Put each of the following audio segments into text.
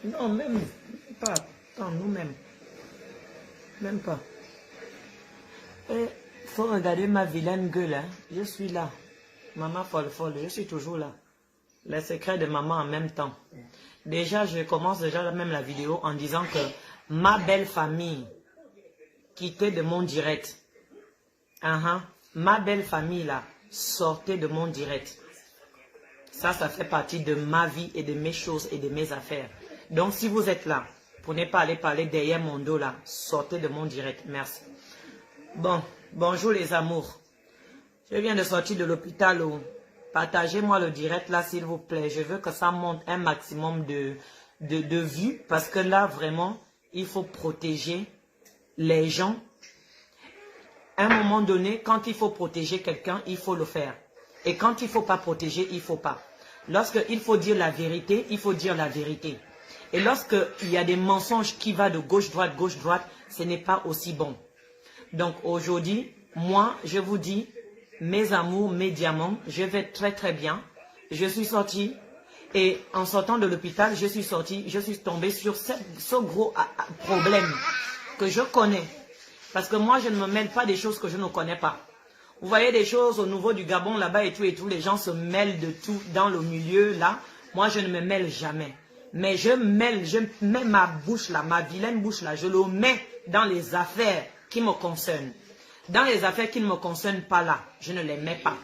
Non, même pas. Non, nous-mêmes. Même pas. Il faut regarder ma vilaine gueule. Hein. Je suis là. Maman folle, je suis toujours là. Les secrets de maman en même temps. Déjà, je commence déjà même la vidéo en disant que ma belle famille quittait de mon direct. Ma belle famille là, sortait de mon direct. Ça fait partie de ma vie et de mes choses et de mes affaires. Donc, si vous êtes là, pour ne pas aller parler derrière mon dos là, sortez de mon direct. Merci. Bon, bonjour les amours. Je viens de sortir de l'hôpital. Partagez-moi le direct là, s'il vous plaît. Je veux que ça monte un maximum de vues. Parce que là, vraiment, il faut protéger les gens. À un moment donné, quand il faut protéger quelqu'un, il faut le faire. Et quand il ne faut pas protéger, il ne faut pas. Lorsqu'il faut dire la vérité, il faut dire la vérité. Et lorsqu'il y a des mensonges qui vont de gauche-droite, ce n'est pas aussi bon. Donc aujourd'hui, moi, je vous dis, mes amours, mes diamants, je vais très très bien. Je suis sortie et en sortant de l'hôpital, je suis tombée sur ce gros problème que je connais. Parce que moi, je ne me mêle pas des choses que je ne connais pas. Vous voyez des choses au niveau du Gabon, là-bas et tout, les gens se mêlent de tout dans le milieu, là. Moi, je ne me mêle jamais. Mais je mets ma bouche là, ma vilaine bouche là, je le mets dans les affaires qui me concernent. Dans les affaires qui ne me concernent pas là, je ne les mets pas.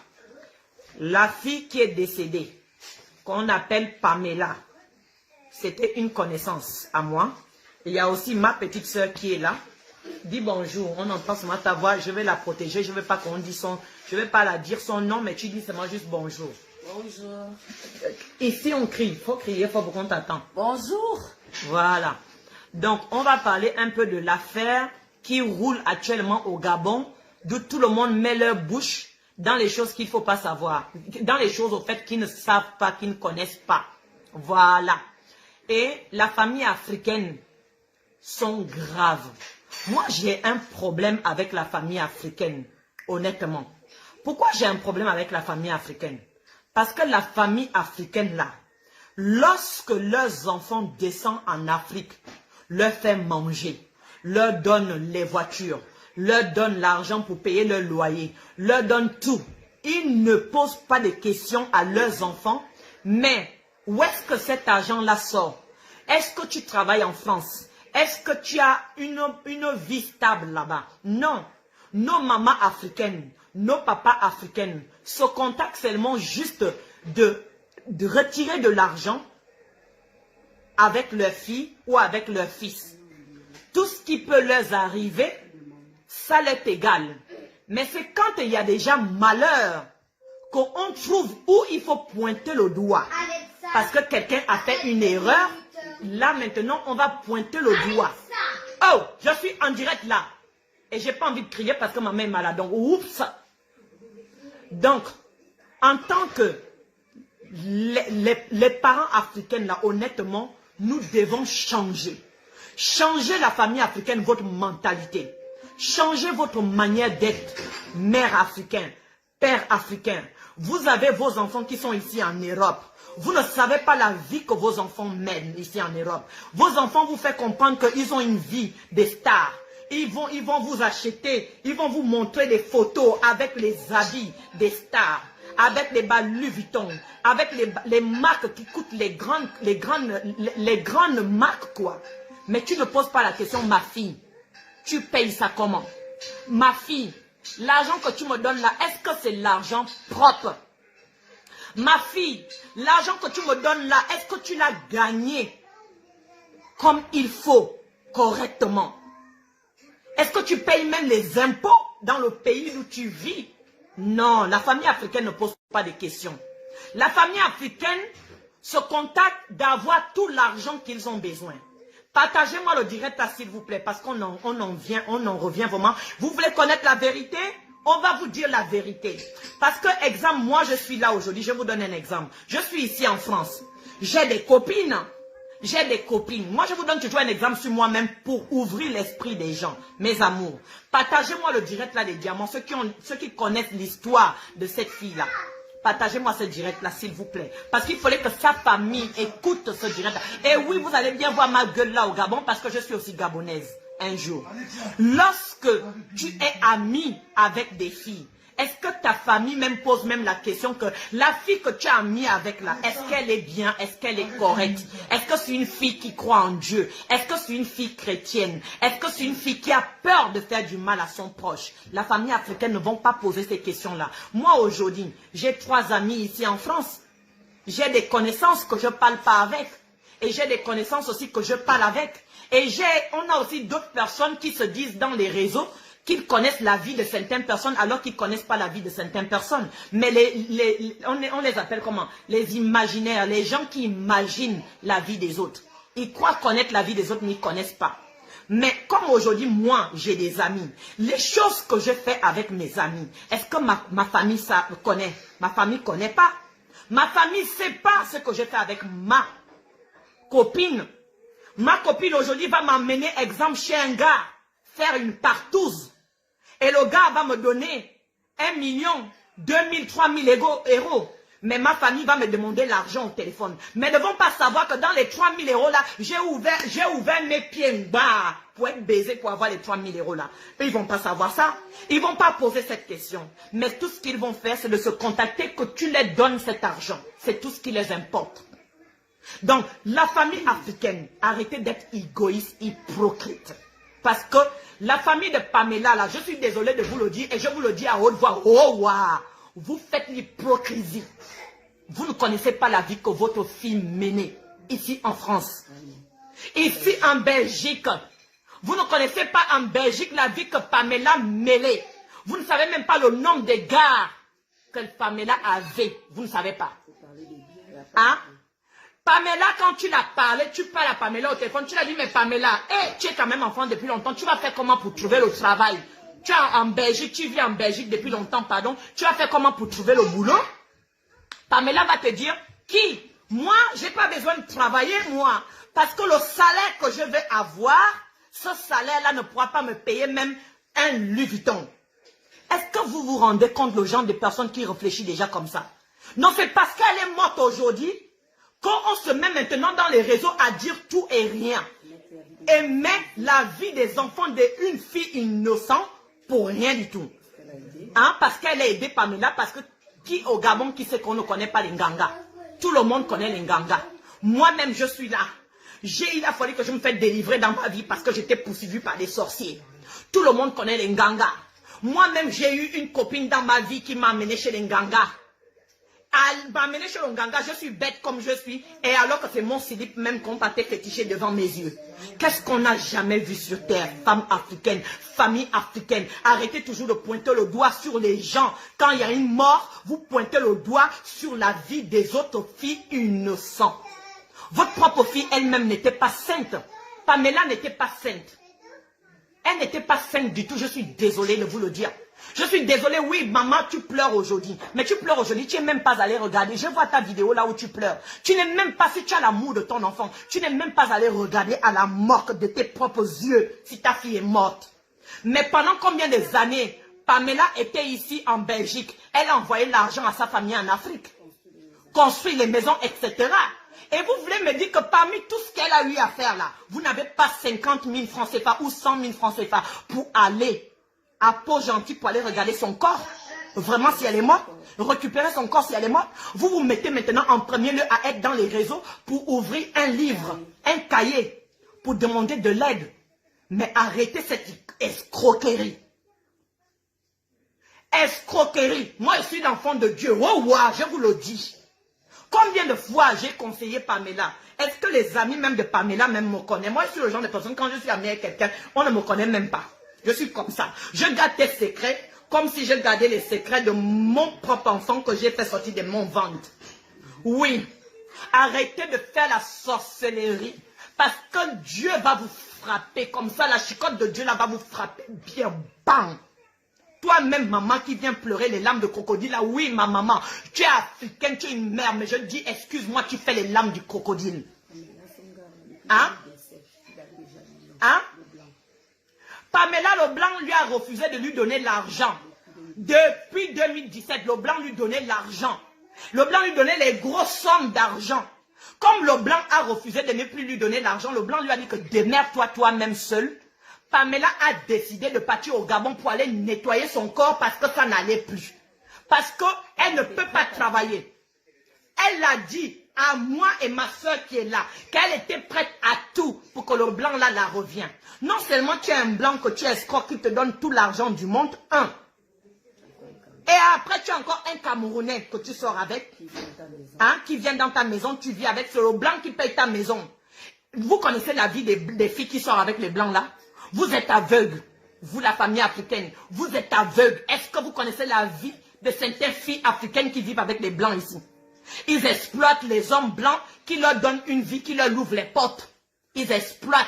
La fille qui est décédée, qu'on appelle Pamela, c'était une connaissance à moi. Il y a aussi ma petite soeur qui est là. Dis bonjour, on entend seulement ta voix, je vais la protéger, je ne veux pas qu'on dise je ne vais pas la dire son nom, mais tu dis seulement juste bonjour. Bonjour. Ici on crie, il faut crier, il faut qu'on t'attend. Bonjour. Voilà. Donc on va parler un peu de l'affaire qui roule actuellement au Gabon, d'où tout le monde met leur bouche dans les choses qu'il ne faut pas savoir, dans les choses au fait qu'ils ne savent pas, qu'ils ne connaissent pas. Voilà. Et la famille africaine sont graves. Moi, j'ai un problème avec la famille africaine, honnêtement. Pourquoi j'ai un problème avec la famille africaine? Parce que la famille africaine, là, lorsque leurs enfants descendent en Afrique, leur fait manger, leur donne les voitures, leur donne l'argent pour payer leur loyer, leur donne tout. Ils ne posent pas de questions à leurs enfants, mais où est-ce que cet argent-là sort? Est-ce que tu travailles en France? Est-ce que tu as une vie stable là-bas? Non. Nos mamans africaines, nos papas africains se contactent seulement juste de retirer de l'argent avec leur fille ou avec leur fils. Tout ce qui peut leur arriver, ça leur est égal. Mais c'est quand il y a déjà malheur qu'on trouve où il faut pointer le doigt. Parce que quelqu'un a fait une erreur. Là, maintenant, on va pointer le doigt. Oh, je suis en direct là. Et j'ai pas envie de crier parce que ma main est malade. Donc, oups. Donc, en tant que les parents africains, là, honnêtement, nous devons changer. Changez la famille africaine, votre mentalité. Changez votre manière d'être. Mère africaine, père africain. Vous avez vos enfants qui sont ici en Europe. Vous ne savez pas la vie que vos enfants mènent ici en Europe. Vos enfants vous font comprendre qu'ils ont une vie de stars. Ils vont vous acheter, ils vont vous montrer des photos avec les habits des stars, avec les bas Louis Vuitton, avec les marques qui coûtent les grandes marques quoi. Mais tu ne poses pas la question, ma fille, tu payes ça comment? Ma fille, l'argent que tu me donnes là, est-ce que c'est l'argent propre? Ma fille, l'argent que tu me donnes là, est-ce que tu l'as gagné comme il faut, correctement? Est-ce que tu payes même les impôts dans le pays où tu vis? Non, la famille africaine ne pose pas de questions. La famille africaine se contacte d'avoir tout l'argent qu'ils ont besoin. Partagez-moi le direct là, s'il vous plaît, parce qu'on en revient vraiment. Vous voulez connaître la vérité? On va vous dire la vérité. Parce que, exemple, moi je suis là aujourd'hui, je vous donne un exemple. Je suis ici en France. J'ai des copines. J'ai des copines. Moi je vous donne toujours un exemple sur moi-même pour ouvrir l'esprit des gens. Mes amours. Partagez-moi le direct là des diamants. Ceux qui connaissent l'histoire de cette fille-là. Partagez-moi ce direct-là, s'il vous plaît. Parce qu'il fallait que sa famille écoute ce direct-là. Et oui, vous allez bien voir ma gueule là au Gabon, parce que je suis aussi gabonaise un jour. Lorsque tu es ami avec des filles, est-ce que ta famille même pose même la question que la fille que tu as mis avec là, est-ce qu'elle est bien, est-ce qu'elle est correcte? Est-ce que c'est une fille qui croit en Dieu? Est-ce que c'est une fille chrétienne? Est-ce que c'est une fille qui a peur de faire du mal à son proche? La famille africaine ne vont pas poser ces questions-là. Moi aujourd'hui, j'ai 3 amis ici en France. J'ai des connaissances que je ne parle pas avec. Et j'ai des connaissances aussi que je parle avec. Et on a aussi d'autres personnes qui se disent dans les réseaux qu'ils connaissent la vie de certaines personnes alors qu'ils ne connaissent pas la vie de certaines personnes. Mais on les appelle comment? Les imaginaires, les gens qui imaginent la vie des autres. Ils croient connaître la vie des autres, mais ils ne connaissent pas. Mais comme aujourd'hui, moi, j'ai des amis, les choses que je fais avec mes amis, est-ce que ma famille ça connaît? Ma famille ne connaît pas. Ma famille ne sait pas ce que je fais avec ma copine. Ma copine aujourd'hui va m'emmener, exemple, chez un gars, faire une partouze. Et le gars va me donner 1 million, 2 000, 3 000 euros. Mais ma famille va me demander l'argent au téléphone. Mais ne vont pas savoir que dans les 3 000 euros là, j'ai ouvert mes pieds en bas pour être baisé pour avoir les 3 000 euros là. Et ils ne vont pas savoir ça. Ils ne vont pas poser cette question. Mais tout ce qu'ils vont faire, c'est de se contacter que tu leur donnes cet argent. C'est tout ce qui les importe. Donc, la famille africaine, arrêtez d'être égoïste, hypocrite. Parce que la famille de Pamela, là, je suis désolé de vous le dire, et je vous le dis à haute voix, oh waouh, vous faites l'hypocrisie. Vous ne connaissez pas la vie que votre fille menait ici en France. Ici en Belgique, vous ne connaissez pas en Belgique la vie que Pamela menait. Vous ne savez même pas le nombre de gars que Pamela avait. Vous ne savez pas. Hein? Pamela, quand tu l'as parlé, tu parles à Pamela au téléphone, tu l'as dit, mais Pamela, tu es quand même enfant depuis longtemps, tu vas faire comment pour trouver le travail? Tu es en Belgique, tu vis en Belgique depuis longtemps, pardon, tu vas faire comment pour trouver le boulot? Pamela va te dire, qui? Moi, je n'ai pas besoin de travailler, moi, parce que le salaire que je vais avoir, ce salaire-là ne pourra pas me payer même un Louis Vuitton. Est-ce que vous vous rendez compte le genre de personnes qui réfléchissent déjà comme ça? Non, c'est parce qu'elle est morte aujourd'hui qu'on se met maintenant dans les réseaux à dire tout et rien. Et met la vie des enfants d'une fille innocente pour rien du tout. Hein? Parce qu'elle a aidé Pamela, parce que qui au Gabon qui sait qu'on ne connaît pas les Nganga? Tout le monde connaît les Nganga. Moi-même, je suis là. Il a fallu que je me fasse délivrer dans ma vie parce que j'étais poursuivie par des sorciers. Tout le monde connaît les Nganga. Moi-même, j'ai eu une copine dans ma vie qui m'a amené chez les Nganga. Elle m'a amené chez le Nganga, je suis bête comme je suis. Et alors que c'est mon slip même qu'on partait féticher devant mes yeux. Qu'est-ce qu'on n'a jamais vu sur terre? Femmes africaines, famille africaine. Arrêtez toujours de pointer le doigt sur les gens. Quand il y a une mort, vous pointez le doigt sur la vie des autres filles innocentes. Votre propre fille elle-même n'était pas sainte. Pamela n'était pas sainte. Elle n'était pas sainte du tout, je suis désolée de vous le dire. Je suis désolée, oui, maman, tu pleures aujourd'hui. Mais tu pleures aujourd'hui, tu n'es même pas allé regarder. Je vois ta vidéo là où tu pleures. Tu n'es même pas, si tu as l'amour de ton enfant, tu n'es même pas allé regarder à la mort de tes propres yeux si ta fille est morte. Mais pendant combien d'années, Pamela était ici en Belgique. Elle a envoyé l'argent à sa famille en Afrique. Construit les maisons, etc. Et vous voulez me dire que parmi tout ce qu'elle a eu à faire là, vous n'avez pas 50 000 francs CFA ou 100 000 francs CFA pour aller à Port-Gentil pour aller regarder son corps? Vraiment si elle est morte? Récupérer son corps si elle est morte? Vous vous mettez maintenant en premier lieu à être dans les réseaux pour ouvrir un livre, un cahier, pour demander de l'aide. Mais arrêtez cette escroquerie. Escroquerie. Moi je suis l'enfant de Dieu. Oh, wow, je vous le dis. Combien de fois j'ai conseillé Pamela? Est-ce que les amis même de Pamela même me connaissent? Moi je suis le genre de personne, quand je suis amie avec quelqu'un, on ne me connaît même pas. Je suis comme ça. Je garde tes secrets comme si je gardais les secrets de mon propre enfant que j'ai fait sortir de mon ventre. Oui. Arrêtez de faire la sorcellerie. Parce que Dieu va vous frapper comme ça. La chicotte de Dieu là va vous frapper bien. Bam. Toi-même, maman, qui vient pleurer les larmes de crocodile, là, oui, ma maman, tu es africaine, tu es une mère, mais je dis, excuse-moi, tu fais les larmes du crocodile. Hein? Hein? Pamela Leblanc lui a refusé de lui donner l'argent. Depuis 2017, Leblanc lui donnait l'argent Le blanc lui donnait les grosses sommes d'argent. Comme le blanc a refusé de ne plus lui donner l'argent, le blanc lui a dit que démerde-toi toi-même seul. Pamela a décidé de partir au Gabon pour aller nettoyer son corps parce que ça n'allait plus. Parce qu'elle ne peut pas travailler. Elle a dit à moi et ma soeur qui est là, qu'elle était prête à tout pour que le blanc là la revienne. Non seulement tu es un blanc que tu escroques qui te donne tout l'argent du monde, un. Et après tu as encore un Camerounais que tu sors avec, hein, qui vient dans ta maison, tu vis avec, c'est le blanc qui paye ta maison. Vous connaissez la vie des filles qui sortent avec les blancs là? Vous êtes aveugles, vous la famille africaine, vous êtes aveugles. Est-ce que vous connaissez la vie de certaines filles africaines qui vivent avec les blancs ici? Ils exploitent les hommes blancs qui leur donnent une vie, qui leur ouvrent les portes. Ils exploitent.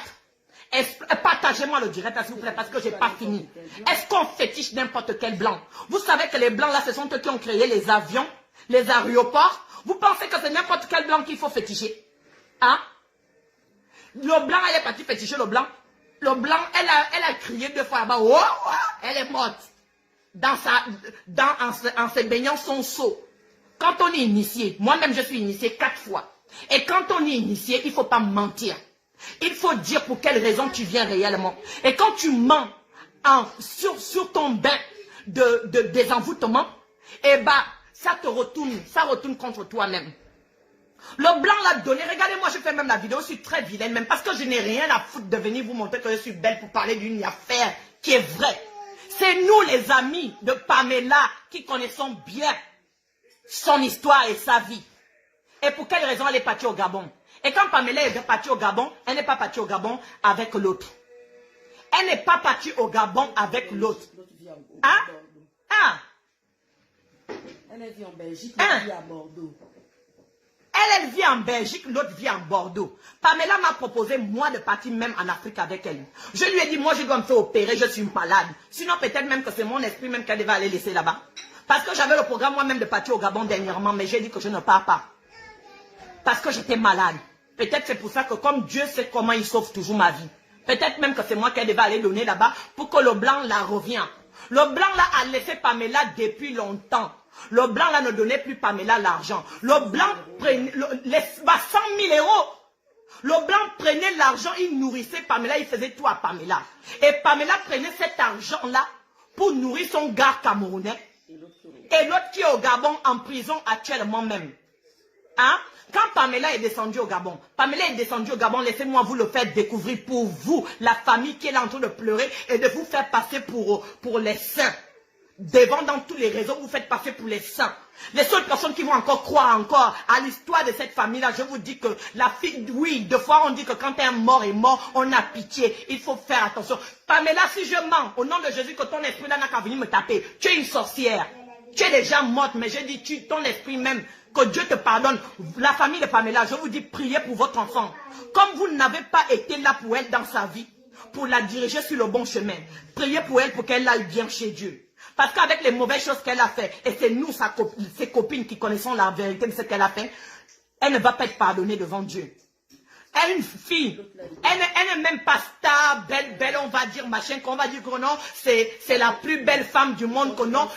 Partagez-moi le direct, s'il vous plaît, parce que je n'ai pas fini. Est-ce qu'on fétiche n'importe quel blanc? Vous savez que les blancs, là, ce sont eux qui ont créé les avions, les aéroports. Vous pensez que c'est n'importe quel blanc qu'il faut féticher? Hein? Le blanc, elle est partie féticher le blanc. Le blanc, elle a crié 2 fois là-bas. Oh, oh, elle est morte. En se baignant son seau. Quand on est initié, moi-même je suis initié 4 fois. Et quand on est initié, il ne faut pas mentir. Il faut dire pour quelle raison tu viens réellement. Et quand tu mens sur ton bain de désenvoûtement, eh ben, ça retourne contre toi-même. Le blanc l'a donné, regardez-moi, je fais même la vidéo, je suis très vilaine, même parce que je n'ai rien à foutre de venir vous montrer que je suis belle pour parler d'une affaire qui est vraie. C'est nous les amis de Pamela qui connaissons bien son histoire et sa vie. Et pour quelle raison elle est partie au Gabon? Et quand Pamela est partie au Gabon, elle n'est pas partie au Gabon avec l'autre. Elle n'est pas partie au Gabon avec l'autre. Hein? Hein? Elle vit en Belgique, l'autre vit à Bordeaux. Elle vit en Belgique, l'autre vit en Bordeaux. Pamela m'a proposé, moi, de partir même en Afrique avec elle. Je lui ai dit, moi, je dois me faire opérer, je suis malade. Sinon, peut-être même que c'est mon esprit même qu'elle devait aller laisser là-bas. Parce que j'avais le programme moi-même de partir au Gabon dernièrement, mais j'ai dit que je ne pars pas. Parce que j'étais malade. Peut-être c'est pour ça que comme Dieu sait comment il sauve toujours ma vie. Peut-être même que c'est moi qu'elle devait aller donner là-bas pour que le blanc la revienne. Le blanc là a laissé Pamela depuis longtemps. Le blanc là ne donnait plus Pamela l'argent. Le blanc prenait 100 000 €. Le blanc prenait l'argent, il nourrissait Pamela, il faisait tout à Pamela. Et Pamela prenait cet argent là pour nourrir son gars camerounais. Et l'autre qui est au Gabon en prison actuellement même. Hein? Quand Pamela est descendue au Gabon, laissez-moi vous le faire découvrir pour vous, la famille qui est là en train de pleurer et de vous faire passer pour les saints. Devant dans tous les réseaux, vous faites passer pour les saints. Les seules personnes qui vont encore croire encore à l'histoire de cette famille-là, je vous dis que la fille, oui, deux fois on dit que quand un mort est mort, on a pitié. Il faut faire attention. Pamela, si je mens, au nom de Jésus, que ton esprit là n'a qu'à venir me taper. Tu es une sorcière. Tu es déjà morte, mais je dis, ton esprit même, que Dieu te pardonne. La famille de Pamela, je vous dis, priez pour votre enfant. Comme vous n'avez pas été là pour elle dans sa vie, pour la diriger sur le bon chemin, priez pour elle pour qu'elle aille bien chez Dieu. Parce qu'avec les mauvaises choses qu'elle a fait, et c'est nous, ses copines qui connaissons la vérité de ce qu'elle a fait, elle ne va pas être pardonnée devant Dieu. Elle est une fille, elle n'est même pas star, belle, on va dire, machin, qu'on va dire que non, c'est la plus belle femme du monde, que non,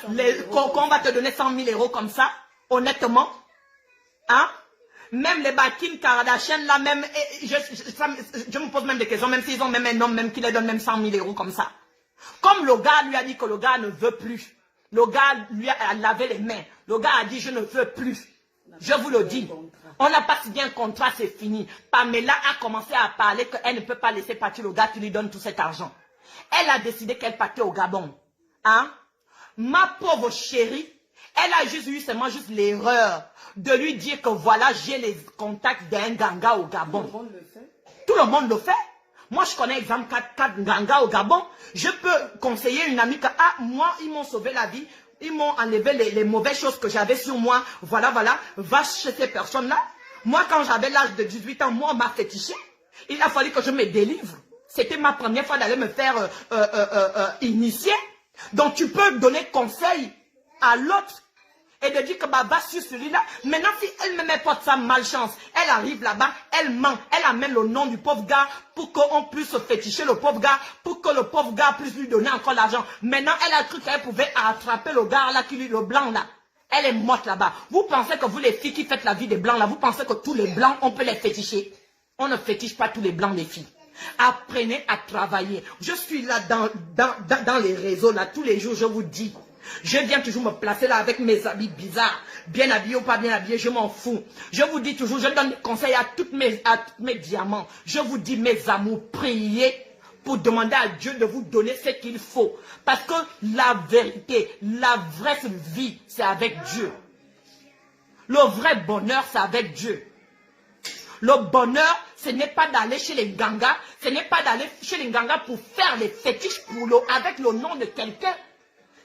qu'on va te donner 100 000 € comme ça, honnêtement. Hein? Même les Bakin Kardashian, là, même, je me pose même des questions, même s'ils ont même un homme même qui les donne même 100 000 € comme ça. Comme le gars lui a dit que le gars ne veut plus. Le gars lui a lavé les mains. Le gars a dit je ne veux plus. Je vous le dis. On n'a pas signé un contrat, c'est fini. Pamela a commencé à parler qu'elle ne peut pas laisser partir le gars qui lui donne tout cet argent. Elle a décidé qu'elle partait au Gabon. Hein? Ma pauvre chérie, elle a juste eu seulement juste l'erreur de lui dire que voilà, j'ai les contacts d'un ganga au Gabon. Tout le monde le fait. Tout le monde le fait. Moi, je connais exemple 4 gangas au Gabon. Je peux conseiller une amie que, moi, ils m'ont sauvé la vie. Ils m'ont enlevé les mauvaises choses que j'avais sur moi. Voilà, va chez ces personnes-là. Moi, quand j'avais l'âge de 18 ans, moi, on m'a fétiché. Il a fallu que je me délivre. C'était ma première fois d'aller me faire initier. Donc, tu peux donner conseil à l'autre. Et de dire que bah, va sur celui-là. Maintenant, si elle me met pas de sa malchance, elle arrive là-bas, elle ment, elle amène le nom du pauvre gars pour qu'on puisse féticher le pauvre gars, pour que le pauvre gars puisse lui donner encore l'argent. Maintenant, elle a cru qu'elle pouvait attraper le gars là, le blanc là. Elle est morte là-bas. Vous pensez que vous, les filles qui faites la vie des blancs, là, vous pensez que tous les blancs, on peut les féticher? On ne fétiche pas tous les blancs, les filles. Apprenez à travailler. Je suis là dans les réseaux, là, tous les jours, je vous dis. Je viens toujours me placer là avec mes habits bizarres. Bien habillés ou pas bien habillés, je m'en fous. Je vous dis toujours, je donne des conseils à tous mes diamants. Je vous dis, mes amours, priez pour demander à Dieu de vous donner ce qu'il faut. Parce que la vérité, la vraie vie, c'est avec Dieu. Le vrai bonheur, c'est avec Dieu. Le bonheur, ce n'est pas d'aller chez les gangas, ce n'est pas d'aller chez les gangas pour faire les fétiches avec le nom de quelqu'un.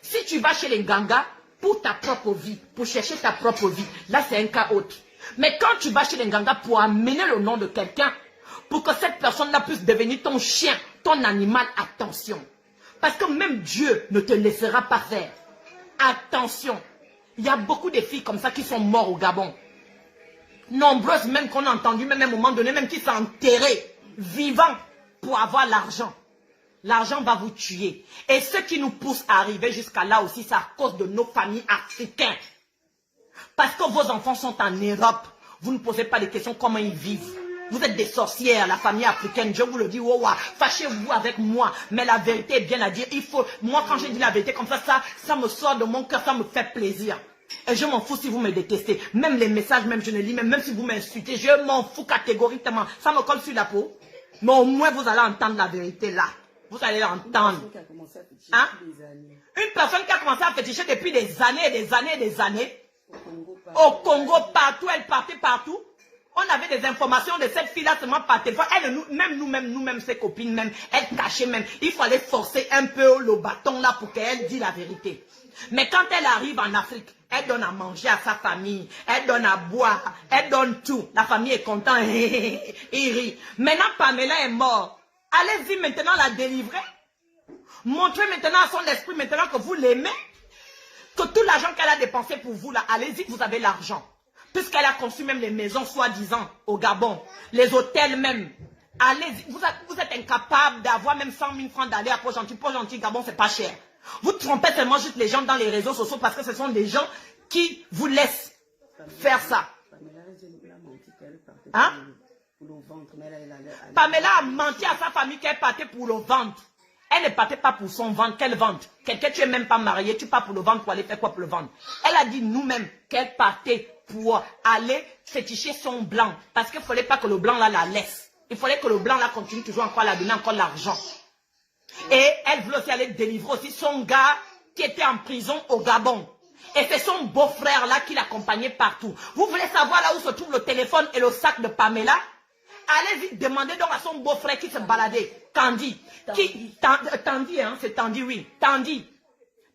Si tu vas chez les gangas pour ta propre vie, pour chercher ta propre vie, là c'est un cas autre. Mais quand tu vas chez les gangas pour amener le nom de quelqu'un, pour que cette personne-là puisse devenir ton chien, ton animal, attention. Parce que même Dieu ne te laissera pas faire. Attention. Il y a beaucoup de filles comme ça qui sont mortes au Gabon. Nombreuses même qu'on a entendu, même à un moment donné, même qui sont enterrées, vivants, pour avoir l'argent. L'argent va vous tuer. Et ce qui nous pousse à arriver jusqu'à là aussi, c'est à cause de nos familles africaines. Parce que vos enfants sont en Europe. Vous ne posez pas de questions comment ils vivent. Vous êtes des sorcières, la famille africaine. Je vous le dis, oh, fâchez-vous avec moi. Mais la vérité est bien à dire. Il faut, moi, quand je dis la vérité comme ça me sort de mon cœur, ça me fait plaisir. Et je m'en fous si vous me détestez. Même les messages, même je ne lis, même si vous m'insultez, je m'en fous catégoriquement. Ça me colle sur la peau. Mais au moins, vous allez entendre la vérité là. Vous allez l'entendre. Hein? Une personne qui a commencé à féticher depuis des années et des années et des années. Au Congo, partout, elle partait partout. On avait des informations de cette fille-là seulement par téléphone. Elle, nous-mêmes, ses copines, même, elle cachait même. Il fallait forcer un peu le bâton là pour qu'elle dise la vérité. Mais quand elle arrive en Afrique, elle donne à manger à sa famille, elle donne à boire, elle donne tout. La famille est contente, il rit. Maintenant, Pamela est morte. Allez-y maintenant la délivrer. Montrez maintenant à son esprit, maintenant que vous l'aimez, que tout l'argent qu'elle a dépensé pour vous, là, allez-y, vous avez l'argent. Puisqu'elle a conçu même les maisons, soi-disant, au Gabon, les hôtels même. Allez-y, vous êtes incapable d'avoir même 100 000 francs d'aller à Port-Gentil. Port-Gentil, Gabon, c'est pas cher. Vous trompez seulement juste les gens dans les réseaux sociaux parce que ce sont des gens qui vous laissent faire ça. Hein? Pamela a menti à sa famille qu'elle partait pour le ventre. Elle ne partait pas pour son ventre. Quel ventre? Quelqu'un, tu n'es même pas marié, tu pars pour le ventre pour aller faire quoi pour le ventre? Elle a dit nous-mêmes qu'elle partait pour aller féticher son blanc. Parce qu'il ne fallait pas que le blanc là la laisse. Il fallait que le blanc là continue toujours encore à la donner encore l'argent. Et elle voulait aussi aller délivrer aussi son gars qui était en prison au Gabon. Et c'est son beau-frère là qui l'accompagnait partout. Vous voulez savoir là où se trouve le téléphone et le sac de Pamela? Allez-y, demandez donc à son beau-frère qui se baladait. Tandy. Tandy, hein, c'est Tandy, oui. Tandy.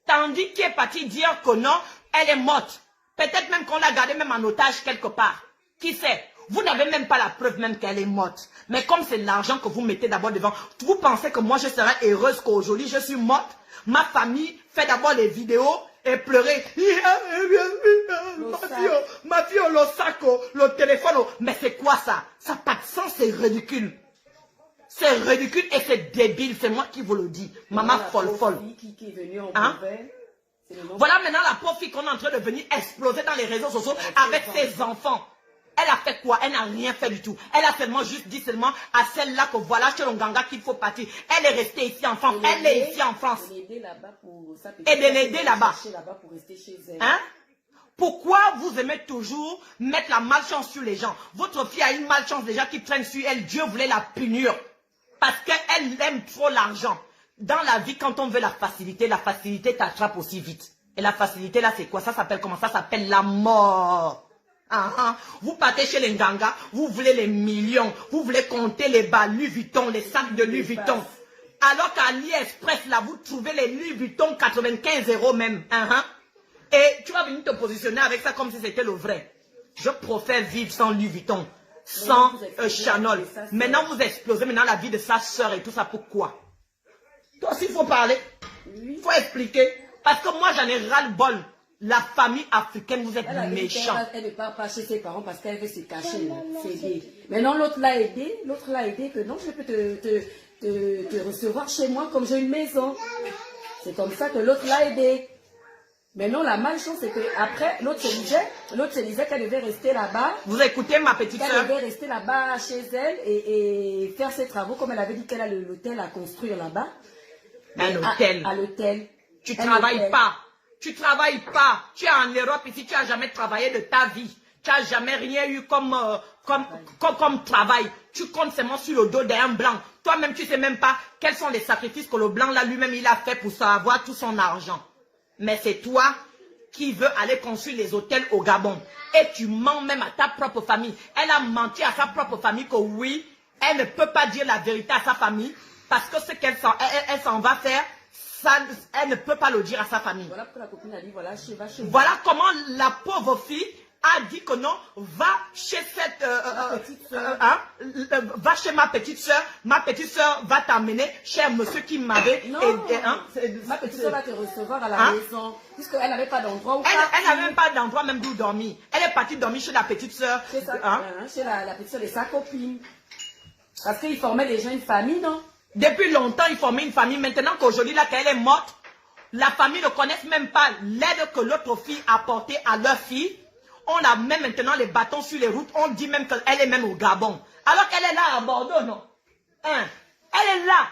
Tandy qui est parti dire que non, elle est morte. Peut-être même qu'on l'a gardée même en otage quelque part. Qui sait? Vous n'avez même pas la preuve même qu'elle est morte. Mais comme c'est l'argent que vous mettez d'abord devant, vous pensez que moi je serais heureuse qu'aujourd'hui je suis morte? Ma famille fait d'abord les vidéos et pleurer. Ma fille, le sac, le téléphone. Mais c'est quoi ça? Ça n'a pas de sens, c'est ridicule. C'est ridicule et c'est débile, c'est moi qui vous le dis. Maman folle. Hein? Voilà maintenant la pauvre fille qu'on est en train de venir exploser dans les réseaux sociaux avec ses enfants. Elle a fait quoi? Elle n'a rien fait du tout. Elle a seulement juste dit seulement à celle-là que voilà chez l'Onganga qu'il faut partir. Elle est restée ici en France. Elle est ici en France. Et de l'aider là-bas. Hein? Pourquoi vous aimez toujours mettre la malchance sur les gens? Votre fille a une malchance déjà qui traîne sur elle. Dieu voulait la punir. Parce qu'elle aime trop l'argent. Dans la vie, quand on veut la facilité t'attrape aussi vite. Et la facilité là, c'est quoi? Ça s'appelle comment? Ça s'appelle la mort. Vous partez chez les Nganga, vous voulez les millions, vous voulez compter les bas Louis Vuitton, les sacs de Louis Vuitton. Alors qu'à AliExpress, là, vous trouvez les Louis Vuitton 95 € même. Et tu vas venir te positionner avec ça comme si c'était le vrai. Je préfère vivre sans Louis Vuitton, sans Chanel. Maintenant, vous explosez maintenant la vie de sa soeur et tout ça. Pourquoi? Toi aussi, il faut parler. Il faut expliquer. Parce que moi, j'en ai ras-le-bol. La famille africaine, vous êtes méchants. Elle ne part pas chez ses parents parce qu'elle veut se cacher. Mais non, l'autre l'a aidé. L'autre l'a aidé que non, je peux te recevoir chez moi comme j'ai une maison. C'est comme ça que l'autre l'a aidé. Mais non, la malchance, c'est qu'après, l'autre se disait qu'elle devait rester là-bas. Vous écoutez ma petite soeur? Elle devait rester là-bas chez elle et faire ses travaux, comme elle avait dit qu'elle a l'hôtel à construire là-bas. Un hôtel. À l'hôtel. Tu ne travailles pas. Tu travailles pas. Tu es en Europe ici, tu n'as jamais travaillé de ta vie. Tu n'as jamais rien eu comme travail. Tu comptes seulement sur le dos d'un blanc. Toi-même, tu ne sais même pas quels sont les sacrifices que le blanc là lui-même il a fait pour avoir tout son argent. Mais c'est toi qui veux aller construire les hôtels au Gabon. Et tu mens même à ta propre famille. Elle a menti à sa propre famille que oui, elle ne peut pas dire la vérité à sa famille. Parce que ce qu'elle s'en va faire, ça, elle ne peut pas le dire à sa famille. Voilà pourquoi la copine a dit, voilà, voilà comment la pauvre fille a dit que non, va chez cette va chez ma petite soeur va t'amener chez un monsieur qui m'avait aidé. Ma petite soeur va te recevoir à la maison, puisqu'elle n'avait pas d'endroit où elle n'avait même pas d'endroit même d'où dormir. Elle est partie dormir chez la petite soeur. Chez la petite soeur de sa copine. Parce qu'il formait déjà une famille, non? Depuis longtemps, il formait une famille. Maintenant qu'aujourd'hui, là, qu'elle est morte, la famille ne connaît même pas l'aide que l'autre fille a apportée à leur fille. On a même maintenant les bâtons sur les routes. On dit même qu'elle est même au Gabon. Alors qu'elle est là à Bordeaux, non? Elle est là.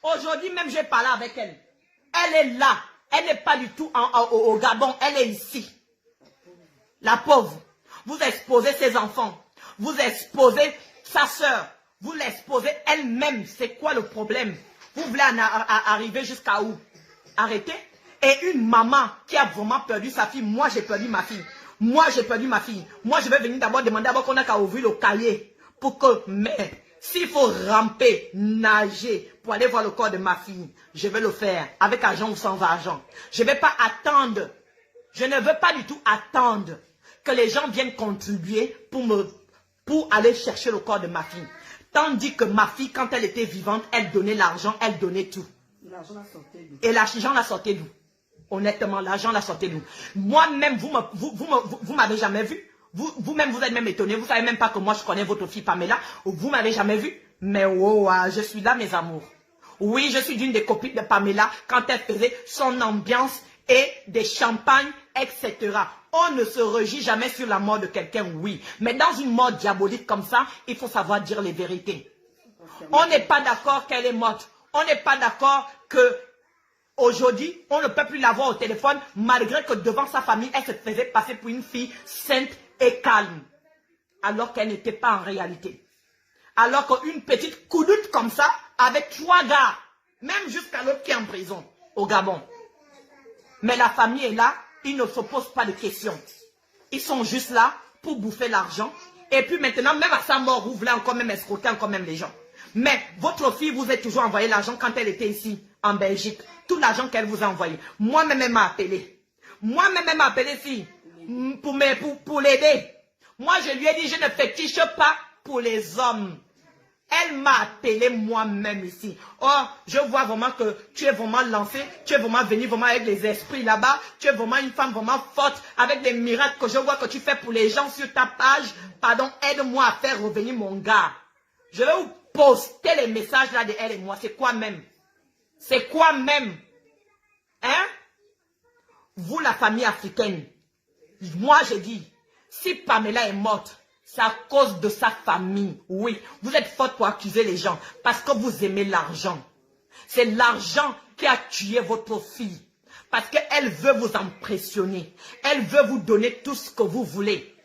Aujourd'hui même, j'ai parlé avec elle. Elle est là. Elle n'est pas du tout au Gabon. Elle est ici. La pauvre. Vous exposez ses enfants. Vous exposez sa soeur. Vous l'exposez elle-même. C'est quoi le problème? Vous voulez arriver jusqu'à où? Arrêtez. Et une maman qui a vraiment perdu sa fille. Moi, j'ai perdu ma fille. Moi, j'ai perdu ma fille. Moi, je vais venir d'abord demander qu'on a qu'à ouvrir le cahier. Pour que, mais, s'il faut ramper, nager, pour aller voir le corps de ma fille, je vais le faire. Avec argent ou sans argent. Je ne vais pas attendre. Je ne veux pas du tout attendre que les gens viennent contribuer pour aller chercher le corps de ma fille. Tandis que ma fille, quand elle était vivante, elle donnait l'argent, elle donnait tout. L'argent la sortait d'où? Et l'argent la sortait d'où? Honnêtement, l'argent la sortait d'où? Moi-même, vous m'avez jamais vu. Vous-même, vous êtes même étonné. Vous savez même pas que moi, je connais votre fille Pamela. Vous m'avez jamais vu. Mais wow, je suis là, mes amours. Oui, je suis d'une des copines de Pamela quand elle faisait son ambiance et des champagnes, etc. On ne se régit jamais sur la mort de quelqu'un, oui. Mais dans une mort diabolique comme ça, il faut savoir dire les vérités. On n'est pas d'accord qu'elle est morte. On n'est pas d'accord que aujourd'hui, on ne peut plus la voir au téléphone, malgré que devant sa famille, elle se faisait passer pour une fille sainte et calme. Alors qu'elle n'était pas en réalité. Alors qu'une petite coudoute comme ça, avec 3 gars, même jusqu'à l'autre qui est en prison, au Gabon. Mais la famille est là, ils ne se posent pas de questions. Ils sont juste là pour bouffer l'argent. Et puis maintenant, même à sa mort, vous voulez encore même escroquer encore même les gens. Mais votre fille vous a toujours envoyé l'argent quand elle était ici, en Belgique. Tout l'argent qu'elle vous a envoyé. Moi-même, elle m'a appelé. Moi-même, elle m'a appelé ici pour l'aider. Moi, je lui ai dit, je ne fétiche pas pour les hommes. Elle m'a appelé moi-même ici. Oh, je vois vraiment que tu es vraiment lancée. Tu es vraiment venue vraiment avec les esprits là-bas. Tu es vraiment une femme vraiment forte avec des miracles que je vois que tu fais pour les gens sur ta page. Pardon, aide-moi à faire revenir mon gars. Je vais vous poster les messages là de elle et moi. C'est quoi même? C'est quoi même? Hein? Vous, la famille africaine, moi je dis, si Pamela est morte, c'est à cause de sa famille. Oui, vous êtes forte pour accuser les gens parce que vous aimez l'argent. C'est l'argent qui a tué votre fille. Parce qu'elle veut vous impressionner. Elle veut vous donner tout ce que vous voulez.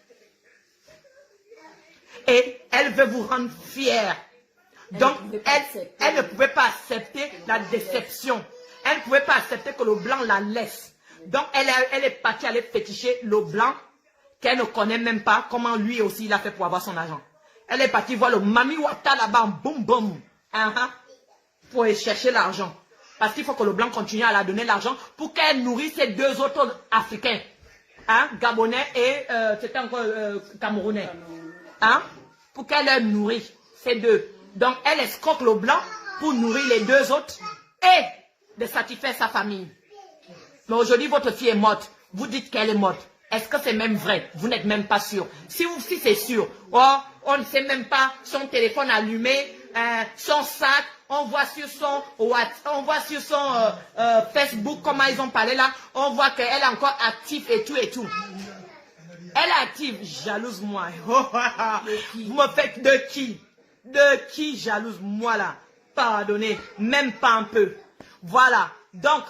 Et elle veut vous rendre fière. Donc, elle ne pouvait pas accepter la déception. Elle ne pouvait pas accepter que le blanc la laisse. Donc, elle est partie aller féticher le blanc qu'elle ne connaît même pas comment lui aussi il a fait pour avoir son argent. Elle est partie voir le Mami Wata là-bas, boum boum, pour aller chercher l'argent. Parce qu'il faut que le blanc continue à la donner l'argent pour qu'elle nourrisse ses 2 autres Africains. Gabonais et c'était encore Camerounais. Pour qu'elle leur nourrisse ces 2. Donc elle escroque le blanc pour nourrir les 2 autres et de satisfaire sa famille. Mais aujourd'hui votre fille est morte. Vous dites qu'elle est morte. Est-ce que c'est même vrai? Vous n'êtes même pas sûr. Si c'est sûr, oh, on ne sait même pas son téléphone allumé, son sac, on voit sur son Facebook comment ils ont parlé là, on voit qu'elle est encore active et tout et tout. Elle est active, jalouse moi. Vous me faites de qui? De qui jalouse moi là? Pardonnez, même pas un peu. Voilà, donc,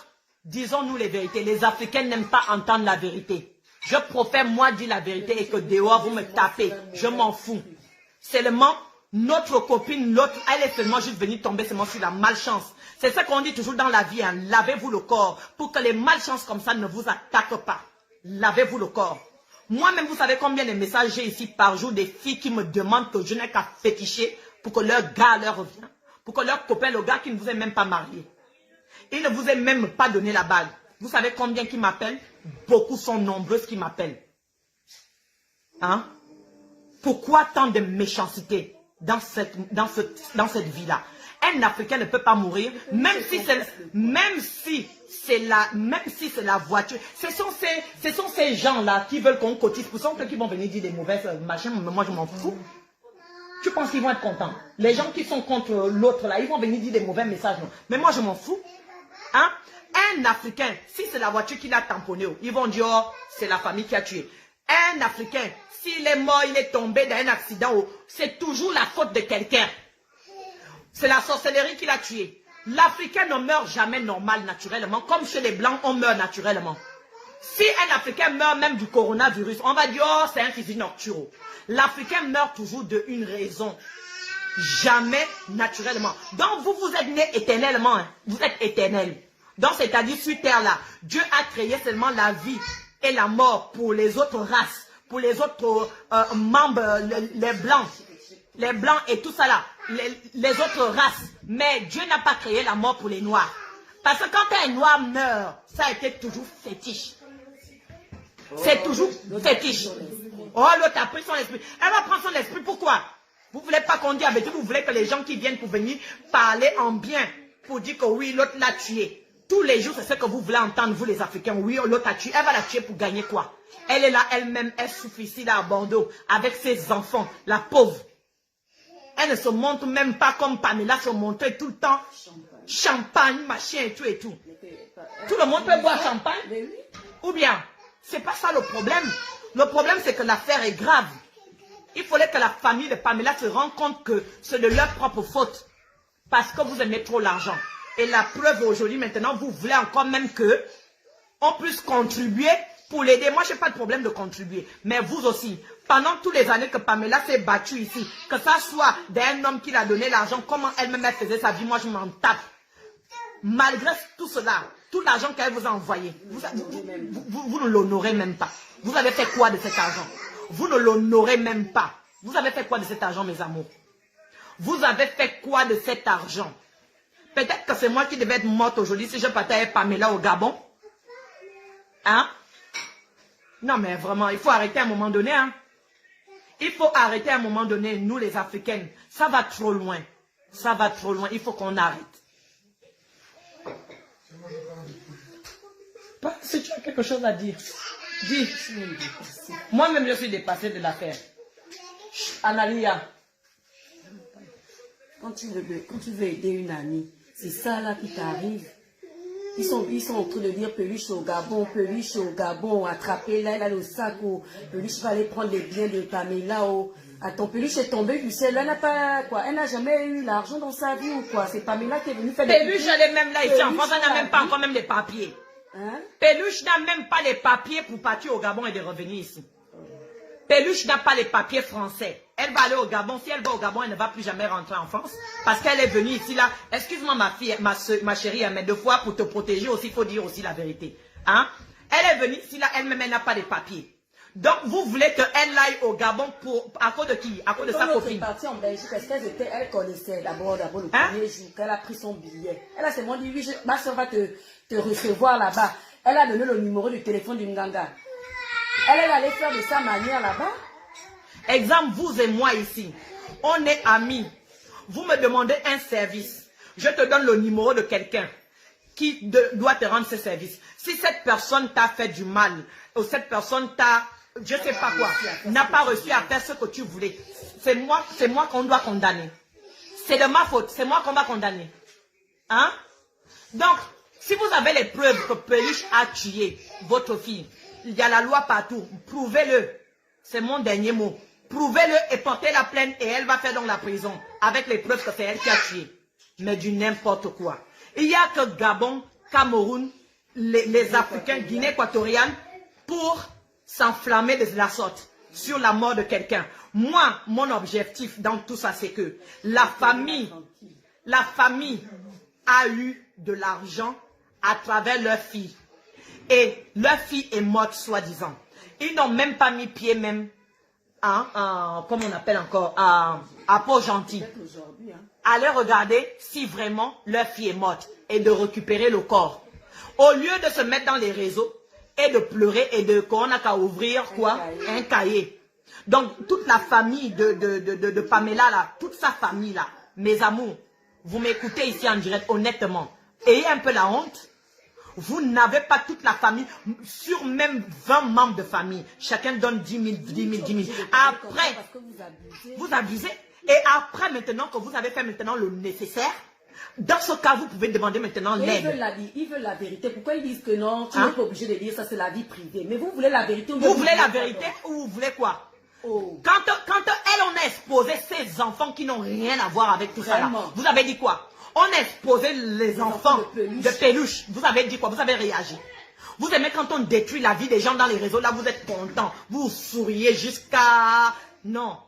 disons-nous les vérités. Les Africains n'aiment pas entendre la vérité. Je préfère moi dire la vérité et que dehors vous me tapez. Je m'en fous. Seulement, notre copine, elle est seulement juste venue tomber seulement sur la malchance. C'est ça qu'on dit toujours dans la vie, hein. Lavez-vous le corps pour que les malchances comme ça ne vous attaquent pas. Lavez-vous le corps. Moi-même, vous savez combien de messages j'ai ici par jour des filles qui me demandent que je n'ai qu'à féticher pour que leur gars leur revienne. Pour que leur copain, le gars qui ne vous est même pas marié, il ne vous a même pas donné la bague. Vous savez combien qui m'appellent? Beaucoup sont nombreuses qui m'appellent. Hein? Pourquoi tant de méchanceté dans cette vie-là? Un Africain ne peut pas mourir, même si c'est la voiture. Ce sont ces gens-là qui veulent qu'on cotise. Ce sont ceux qui vont venir dire des mauvaises machins, mais moi je m'en fous. Tu penses qu'ils vont être contents? Les gens qui sont contre l'autre là, ils vont venir dire des mauvais messages. Non. Mais moi je m'en fous. Hein? Un Africain, si c'est la voiture qui l'a tamponné, ils vont dire, oh, c'est la famille qui a tué. Un Africain, s'il est mort, il est tombé dans un accident, oh, c'est toujours la faute de quelqu'un. C'est la sorcellerie qui l'a tué. L'Africain ne meurt jamais normal, naturellement, comme chez les Blancs, on meurt naturellement. Si un Africain meurt même du coronavirus, on va dire, oh, c'est un physique nocturne. L'Africain meurt toujours de une raison. Jamais naturellement. Donc vous êtes né éternellement. Hein. Vous êtes éternel. Donc c'est-à-dire sur terre là, Dieu a créé seulement la vie et la mort pour les autres races, pour les autres membres, les blancs et tout ça là, les autres races. Mais Dieu n'a pas créé la mort pour les noirs. Parce que quand un noir meurt, ça a été toujours fétiche. C'est toujours fétiche. Oh, l'autre a pris son esprit. Elle va prendre son esprit, pourquoi? Vous ne voulez pas qu'on dise avec vous, vous voulez que les gens qui viennent pour venir parler en bien, pour dire que oui, l'autre l'a tué. Tous les jours, c'est ce que vous voulez entendre, vous les Africains. Oui, l'autre a tué. Elle va la tuer pour gagner quoi? Elle est là, elle-même, elle souffre ici, là, à Bordeaux, avec ses enfants, la pauvre. Elle ne se montre même pas comme Pamela se montrait tout le temps. Champagne, machin et tout et tout. Tout le monde peut boire champagne? Ou bien, c'est pas ça le problème. Le problème, c'est que l'affaire est grave. Il fallait que la famille de Pamela se rende compte que c'est de leur propre faute. Parce que vous aimez trop l'argent. Et la preuve aujourd'hui, maintenant, vous voulez encore même que on puisse contribuer pour l'aider. Moi, je n'ai pas de problème de contribuer. Mais vous aussi, pendant toutes les années que Pamela s'est battue ici, que ça soit d'un homme qui l'a donné l'argent, comment elle-même elle faisait sa vie, moi je m'en tape. Malgré tout cela, tout l'argent qu'elle vous a envoyé, vous ne l'honorez même pas. Vous avez fait quoi de cet argent? Vous ne l'honorez même pas. Vous avez fait quoi de cet argent, mes amours? Vous avez fait quoi de cet argent? Peut-être que c'est moi qui devais être morte aujourd'hui si je partais avec Pamela au Gabon. Hein? Non, mais vraiment, il faut arrêter à un moment donné. Hein? Il faut arrêter à un moment donné, nous les Africaines. Ça va trop loin. Ça va trop loin. Il faut qu'on arrête. Si tu as quelque chose à dire, dis. Moi-même, je suis dépassée de l'affaire. Analia. Quand tu veux aider une amie, c'est ça là qui t'arrive. Ils sont en train de dire Peluche au Gabon, attrapez-la, elle a le sac, Peluche va aller prendre les biens de Pamela. Attends, Peluche est tombée du ciel, elle n'a pas quoi, elle n'a jamais eu l'argent dans sa vie ou quoi. C'est Pamela qui est venue faire des Peluche, elle est même là ici en France, elle n'a même pas encore même les papiers. Hein? Peluche n'a même pas les papiers pour partir au Gabon et de revenir ici. Peluche n'a pas les papiers français. Elle va aller au Gabon. Si elle va au Gabon, elle ne va plus jamais rentrer en France. Parce qu'elle est venue ici là. Excuse-moi ma fille, ma chérie, mais deux fois pour te protéger aussi, il faut dire aussi la vérité. Hein? Elle est venue ici là, elle-même, elle n'a pas les papiers. Donc vous voulez qu'elle aille au Gabon à cause de qui? À cause de sa copine. Elle est partie en Belgique parce qu'elle connaissait d'abord le premier jour qu'elle a pris son billet. Elle a seulement dit, oui, ma soeur va te recevoir là-bas. Elle a donné le numéro du téléphone du Nganga. Elle est allée faire de sa manière là-bas. Exemple, vous et moi ici, on est amis. Vous me demandez un service. Je te donne le numéro de quelqu'un qui doit te rendre ce service. Si cette personne t'a fait du mal, ou cette personne t'a, je ne sais pas quoi, n'a pas reçu à faire ce que tu voulais, c'est moi qu'on doit condamner. c'est de ma faute. C'est moi qu'on va condamner. Hein? Donc, si vous avez les preuves que Peluche a tué votre fille, il y a la loi partout, prouvez-le. C'est mon dernier mot. Prouvez-le et portez la plainte et elle va faire donc la prison avec les preuves que c'est elle qui a tué. Mais du n'importe quoi. Il n'y a que Gabon, Cameroun, les Africains, Guinée équatoriale pour s'enflammer de la sorte sur la mort de quelqu'un. Moi, mon objectif dans tout ça, c'est que la famille a eu de l'argent à travers leur fille. Et leur fille est morte, soi-disant. Ils n'ont même pas mis pied même comme on appelle encore, à Port-Gentil. Allez regarder si vraiment leur fille est morte et de récupérer le corps. Au lieu de se mettre dans les réseaux et de pleurer et de qu'on a qu'à ouvrir quoi? Un cahier. Donc toute la famille de Pamela là, toute sa famille là, mes amours, vous m'écoutez ici en direct honnêtement. Ayez un peu la honte. Vous n'avez pas toute la famille, sur même 20 membres de famille. Chacun donne 10 000, 10 000, 10 000. Après, vous abusez. Et après, maintenant que vous avez fait maintenant le nécessaire, dans ce cas, vous pouvez demander maintenant l'aide. Ils veulent la vérité. Pourquoi ils disent que non, tu n'es pas obligé de dire ça, c'est la vie privée. Mais vous voulez la vérité. Vous voulez la vérité ou vous voulez quoi? Oh. Quand elle, on a exposé ces enfants qui n'ont rien à voir avec tout ça là, vous avez dit quoi? On a exposé les enfants de Peluche. Vous avez dit quoi? Vous avez réagi. Vous aimez quand on détruit la vie des gens dans les réseaux, là vous êtes content. Vous souriez jusqu'à... Non.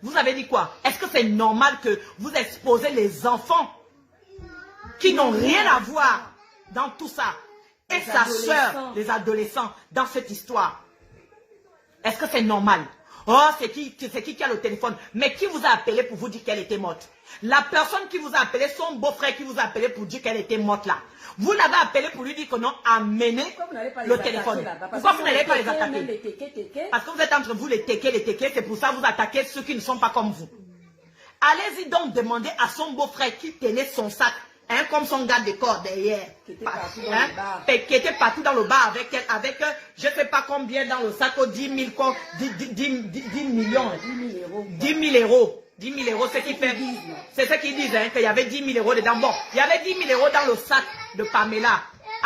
Vous avez dit quoi? Est-ce que c'est normal que vous exposez les enfants qui n'ont rien à voir dans tout ça? Et sa soeur, les adolescents, dans cette histoire. Est-ce que c'est normal? Oh, c'est qui a le téléphone? Mais qui vous a appelé pour vous dire qu'elle était morte? La personne qui vous a appelé, son beau-frère qui vous a appelé pour dire qu'elle était morte là. Vous l'avez appelé pour lui dire que non, amenez le téléphone. Pourquoi vous n'allez pas les attaquer? Parce que vous êtes entre vous les téqués, c'est pour ça que vous attaquez ceux qui ne sont pas comme vous. Allez-y donc demander à son beau-frère qui tenait son sac, hein, comme son garde de corps derrière, qui était partout dans le bar avec je ne sais pas combien dans le sac, 10 millions, 10 000 euros. 10 000 euros, c'est ce qu'ils disent, hein, qu'il y avait 10 000 euros dedans. Bon, il y avait 10 000 euros dans le sac de Pamela,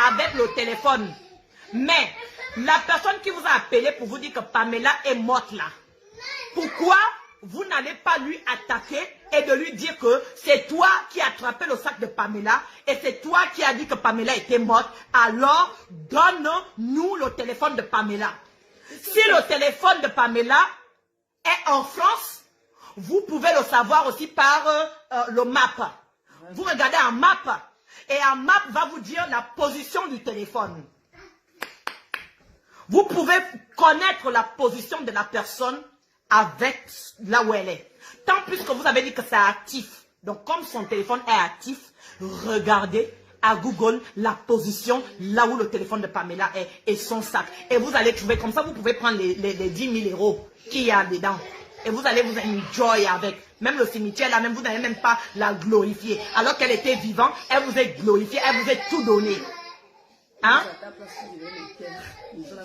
avec le téléphone. Mais, la personne qui vous a appelé pour vous dire que Pamela est morte là, pourquoi vous n'allez pas lui attaquer et de lui dire que c'est toi qui as attrapé le sac de Pamela et c'est toi qui as dit que Pamela était morte, alors donne-nous le téléphone de Pamela. Si le téléphone de Pamela est en France, vous pouvez le savoir aussi par le map. Vous regardez un map et un map va vous dire la position du téléphone. Vous pouvez connaître la position de la personne avec là où elle est. Tant plus que vous avez dit que c'est actif. Donc comme son téléphone est actif, regardez à Google la position là où le téléphone de Pamela est et son sac. Et vous allez trouver comme ça, vous pouvez prendre les 10 000 euros qu'il y a dedans. Et vous allez vous enjoy avec. Même le cimetière, là, même vous n'allez même pas la glorifier. Alors qu'elle était vivante, elle vous est glorifiée, elle vous est tout donné. Hein?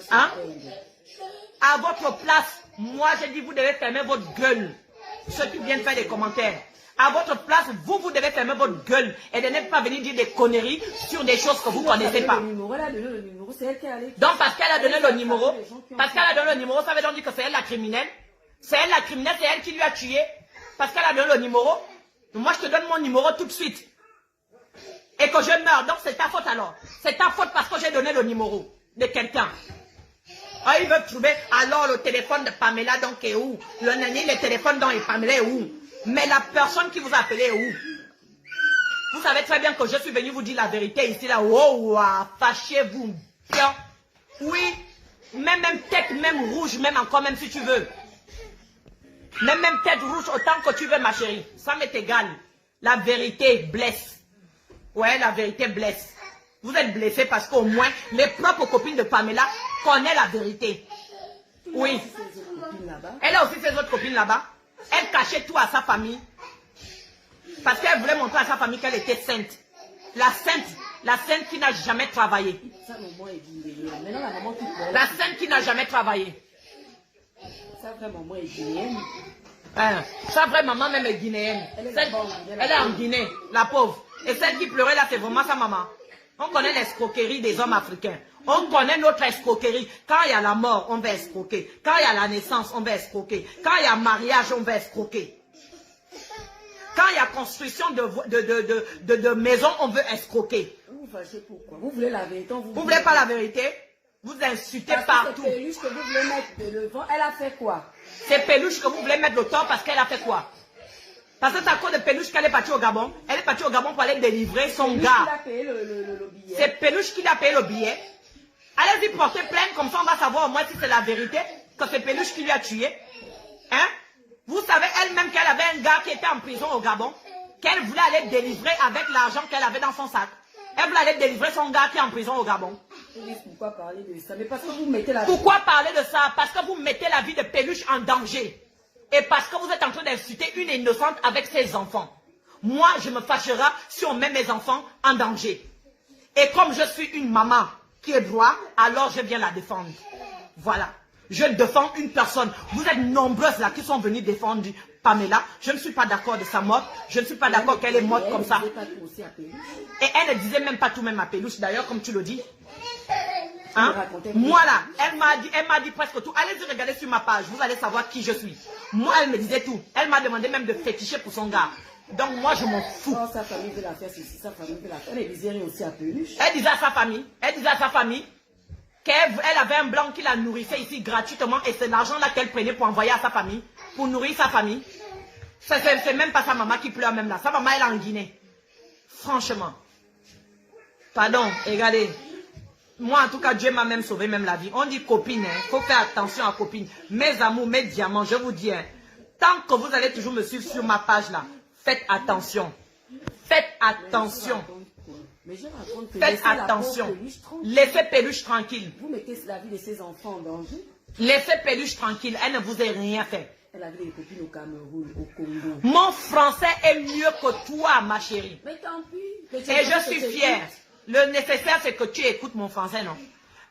Hein? À votre place, moi j'ai dit vous devez fermer votre gueule. Ceux qui viennent faire des commentaires. À votre place, vous devez fermer votre gueule et de ne pas venir dire des conneries sur des choses que vous ne connaissez pas. Donc parce qu'elle a donné le numéro, ça veut donc dire que c'est elle la criminelle. C'est elle la criminelle, c'est elle qui lui a tué. Parce qu'elle a donné le numéro. Moi, je te donne mon numéro tout de suite. Et que je meurs. Donc, c'est ta faute alors. C'est ta faute parce que j'ai donné le numéro de quelqu'un. Ah, il veut trouver alors le téléphone de Pamela, donc est où? Le nani, le téléphone dont Pamela est où? Mais la personne qui vous a appelé est où? Vous savez très bien que je suis venu vous dire la vérité ici, là. Oh, fâchez-vous. Oui. Même tête, même rouge, même encore, même si tu veux. Même tête rouge, autant que tu veux, ma chérie. Ça m'est égal. La vérité blesse. Ouais, la vérité blesse. Vous êtes blessés parce qu'au moins, les propres copines de Pamela connaissent la vérité. Oui. Elle a aussi ses autres copines là-bas. Elle cachait tout à sa famille. Parce qu'elle voulait montrer à sa famille qu'elle était sainte. La sainte qui n'a jamais travaillé. La sainte qui n'a jamais travaillé. Ça, vraiment, moi, est guinéenne. Hein, sa vraie maman même est guinéenne. Elle est en Guinée, la pauvre. Et celle qui pleurait là, c'est vraiment sa maman. On connaît l'escroquerie des hommes africains. On connaît notre escroquerie. Quand il y a la mort, on va escroquer. Quand il y a la naissance, on va escroquer. Quand il y a mariage, on va escroquer. Quand il y a construction de maisons, on veut escroquer. Vous vous fâchez pourquoi? Vous voulez la vérité? Vous voulez pas la vérité? Vous insultez partout. C'est Peluche que vous voulez mettre de devant. Elle a fait quoi? C'est Peluche que vous voulez mettre le temps parce qu'elle a fait quoi? Parce que c'est à cause de Peluche qu'elle est partie au Gabon. Elle est partie au Gabon pour aller délivrer son gars. Qui a payé le billet. C'est Peluche qui a payé le billet. Allez-y porter plainte, comme ça on va savoir au moins si c'est la vérité, que c'est Peluche qui lui a tué. Hein? Vous savez elle-même qu'elle avait un gars qui était en prison au Gabon, qu'elle voulait aller délivrer avec l'argent qu'elle avait dans son sac. Elle voulait aller délivrer son gars qui est en prison au Gabon. Pourquoi parler de ça? Mais parce que vous mettez la... Pourquoi parler de ça? Parce que vous mettez la vie de Peluche en danger. Et parce que vous êtes en train d'insulter une innocente avec ses enfants. Moi, je me fâcherai si on met mes enfants en danger. Et comme je suis une maman qui est droit, alors je viens la défendre. Voilà. Je défends une personne. Vous êtes nombreuses là qui sont venues défendre Pamela. Je ne suis pas d'accord de sa mort. Je ne suis pas d'accord qu'elle est morte comme ça. Et elle ne disait même pas tout même à Peluche, d'ailleurs, comme tu le dis. Hein? Moi là, elle m'a dit presque tout. Allez-y regarder sur ma page, vous allez savoir qui je suis. Moi, elle me disait tout. Elle m'a demandé même de féticher pour son gars. Donc moi, je m'en fous. Oh, sa famille veut la faire ceci, sa famille veut la faire. Elle disait rien aussi à Peluche. Elle disait à sa famille, qu'elle avait un blanc qui la nourrissait ici gratuitement et c'est l'argent là qu'elle prenait pour envoyer à sa famille, pour nourrir sa famille. C'est même pas sa maman qui pleure même là. Sa maman, elle est en Guinée. Franchement. Pardon, regardez. Moi, en tout cas, Dieu m'a même sauvé même la vie. On dit copine, il faut faire attention à copine. Mes amours, mes diamants, je vous dis, hein, tant que vous allez toujours me suivre sur ma page là, faites attention. Faites attention. Faites attention. Laissez Peluche tranquille. Vous mettez la vie de ses enfants en danger. Laissez Peluche tranquille, elle ne vous a rien fait. Elle avait des copines au Cameroun, au Congo. Mon français est mieux que toi, ma chérie. Mais tant pis. Et je suis fière. Le nécessaire, c'est que tu écoutes mon français, non?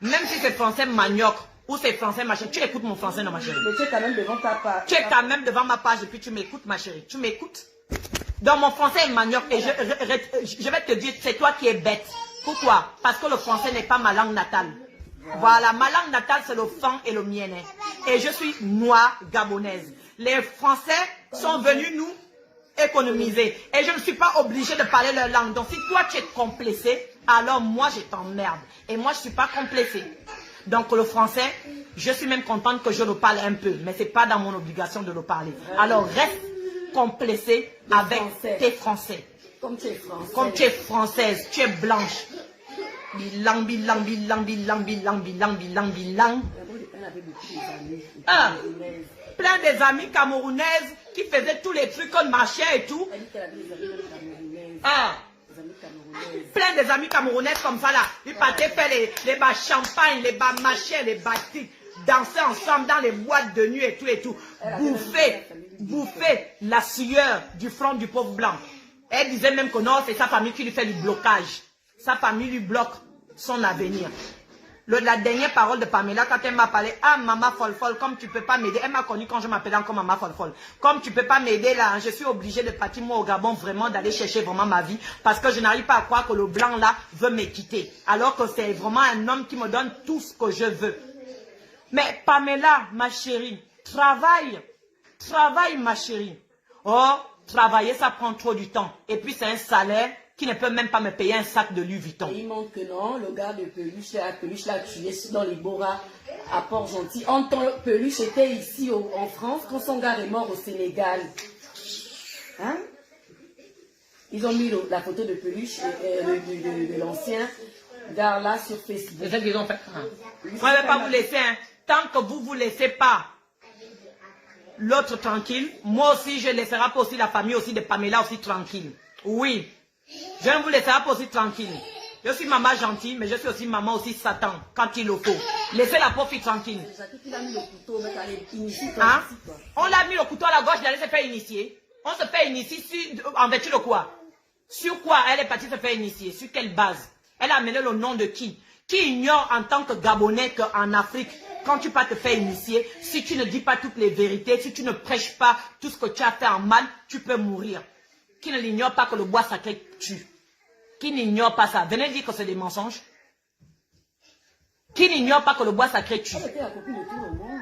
Même si c'est français manioc ou c'est français machin, tu écoutes mon français, non, ma chérie? Mais tu es quand même devant ta page. Tu es quand même devant ma page et puis tu m'écoutes, ma chérie. Tu m'écoutes? Dans mon français est manioc et je vais te dire, c'est toi qui es bête. Pourquoi? Parce que le français n'est pas ma langue natale. Voilà, ma langue natale, c'est le fan et le mienne. Et je suis noire gabonaise. Les Français sont venus nous économiser. Et je ne suis pas obligée de parler leur langue. Donc si toi tu es complexé, alors moi je t'emmerde. Et moi je ne suis pas complexée. Donc le français, je suis même contente que je le parle un peu. Mais ce n'est pas dans mon obligation de le parler. Alors reste complexé avec tes Français. Comme tu es française. Comme tu es française, tu es blanche. Bilang, bilang, bilang, bilang, bilang, bilang, bilang, bilang. Elle avait beaucoup d'amis. Ah, plein des amis camerounaises qui faisaient tous les trucs qu'on marchait et tout. Elle dit qu'elle avait des amis camerounaises. Ah, Des amis camerounaises. plein des amis camerounaises comme ça là. Ils partaient faire les bas champagne, les bas machins, les batiques, danser ensemble dans les boîtes de nuit et tout et tout. Bouffer la sueur du front du pauvre blanc. Elle disait même que non, c'est sa famille qui lui fait du blocage. Sa famille lui bloque son avenir. La dernière parole de Pamela, quand elle m'a parlé, ah maman folle folle, comme tu peux pas m'aider, elle m'a connue quand je m'appelais encore maman folle folle. Comme tu peux pas m'aider là, je suis obligée de partir moi au Gabon vraiment, d'aller chercher vraiment ma vie, parce que je n'arrive pas à croire que le blanc là veut me quitter, alors que c'est vraiment un homme qui me donne tout ce que je veux. Mais Pamela, ma chérie, travaille ma chérie. Oh, travailler ça prend trop du temps, et puis c'est un salaire qui ne peut même pas me payer un sac de Louis Vuitton. Et il montre que non, le gars de Peluche l'a tué dans les Boras à Port-Gentil. En temps, Peluche était ici en France quand son gars est mort au Sénégal. Hein? Ils ont mis la photo de Peluche de l'ancien gars là sur Facebook. C'est ça qu'ils ont fait. Moi, je ne vais pas vous laisser. Hein. Tant que vous ne vous laissez pas l'autre tranquille, moi aussi, je laisserai pas aussi la famille aussi de Pamela aussi tranquille. Oui. Je ne vous laisserai pas aussi tranquille. Je suis maman gentille, mais je suis aussi maman aussi Satan, quand il le faut. Laissez la pauvre fille tranquille. Hein? On l'a mis le couteau à la gauche, il allait se faire initier. On se fait initier en vertu de quoi? Sur quoi elle est partie se faire initier? Sur quelle base? Elle a amené le nom de qui? qui ignore en tant que Gabonais qu'en Afrique, quand tu vas te faire initier, si tu ne dis pas toutes les vérités, si tu ne prêches pas tout ce que tu as fait en mal, tu peux mourir. Qui ne l'ignore pas que le bois sacré tue? Qui n'ignore pas ça? Venez dire que c'est des mensonges. Qui n'ignore pas que le bois sacré tue? Elle était la copine de tout le monde.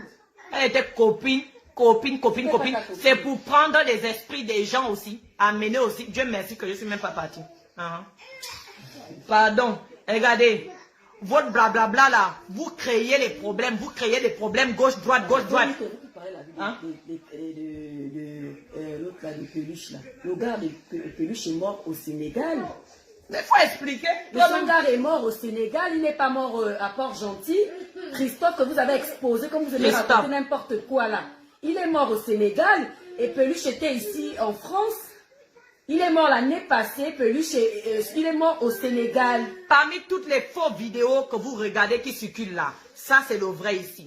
Elle était copine. C'est pour prendre les esprits des gens aussi. Amener aussi. Dieu merci que je ne suis même pas partie. Pardon. Regardez. Votre blablabla là, vous créez les problèmes. Vous créez des problèmes gauche-droite, gauche-droite. L'autre là de Peluche là. Le gars de Peluche est mort au Sénégal. Mais il faut expliquer. Le gars est mort au Sénégal, il n'est pas mort à Port-Gentil. Christophe, que vous avez exposé, comme vous avez raconté n'importe quoi là. Il est mort au Sénégal et Peluche était ici en France. Il est mort l'année passée, Peluche, il est mort au Sénégal. Parmi toutes les fausses vidéos que vous regardez qui circulent là, ça c'est le vrai ici.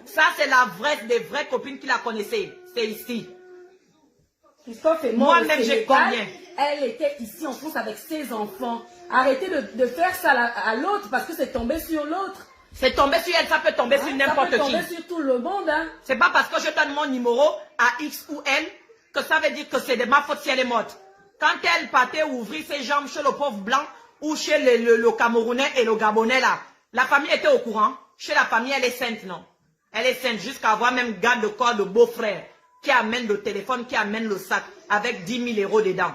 Ça c'est la vraie, des vraies copines qui la connaissaient. C'est ici. Christophe est mort moi-même au Sénégal. J'ai combien? Elle était ici en France avec ses enfants. Arrêtez de faire ça à l'autre parce que c'est tombé sur l'autre. C'est tombé sur elle, ça peut tomber sur n'importe qui. Ça peut tomber sur tout le monde. Hein. C'est pas parce que je donne mon numéro à X ou N que ça veut dire que c'est de ma faute si elle est morte. Quand elle partait ouvrir ses jambes chez le pauvre blanc ou chez le Camerounais et le Gabonais là, la famille était au courant. Chez la famille, elle est sainte, non? Elle est sainte jusqu'à avoir même garde de corps de beau-frère qui amène le téléphone, qui amène le sac avec 10 000 € dedans.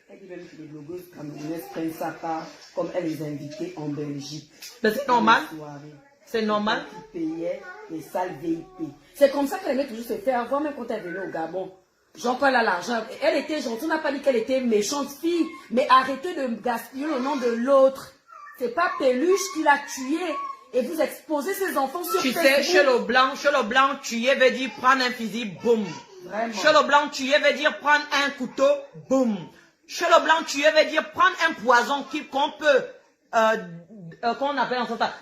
Elle dit même que les blogueuses camerounaises prennent ça part comme elle les invitait en Belgique. Mais c'est normal. C'est normal. Qui payait les salles VIP. C'est comme ça qu'elle aimait toujours se faire avoir même quand elle venait au Gabon. Jean-Paul a l'argent. Elle était gentille. On n'a pas dit qu'elle était méchante fille. Mais arrêtez de gaspiller le nom de l'autre. C'est pas Peluche qui l'a tué. Et vous exposez ses enfants sur Facebook. Tu sais, chez le blanc, tuer veut dire prendre un fusil, boum. Vraiment. Chez le blanc, tuer veut dire prendre un couteau, boum. Chez le blanc, tuer veut dire prendre un poison qu'on peut, comment on appelle en français,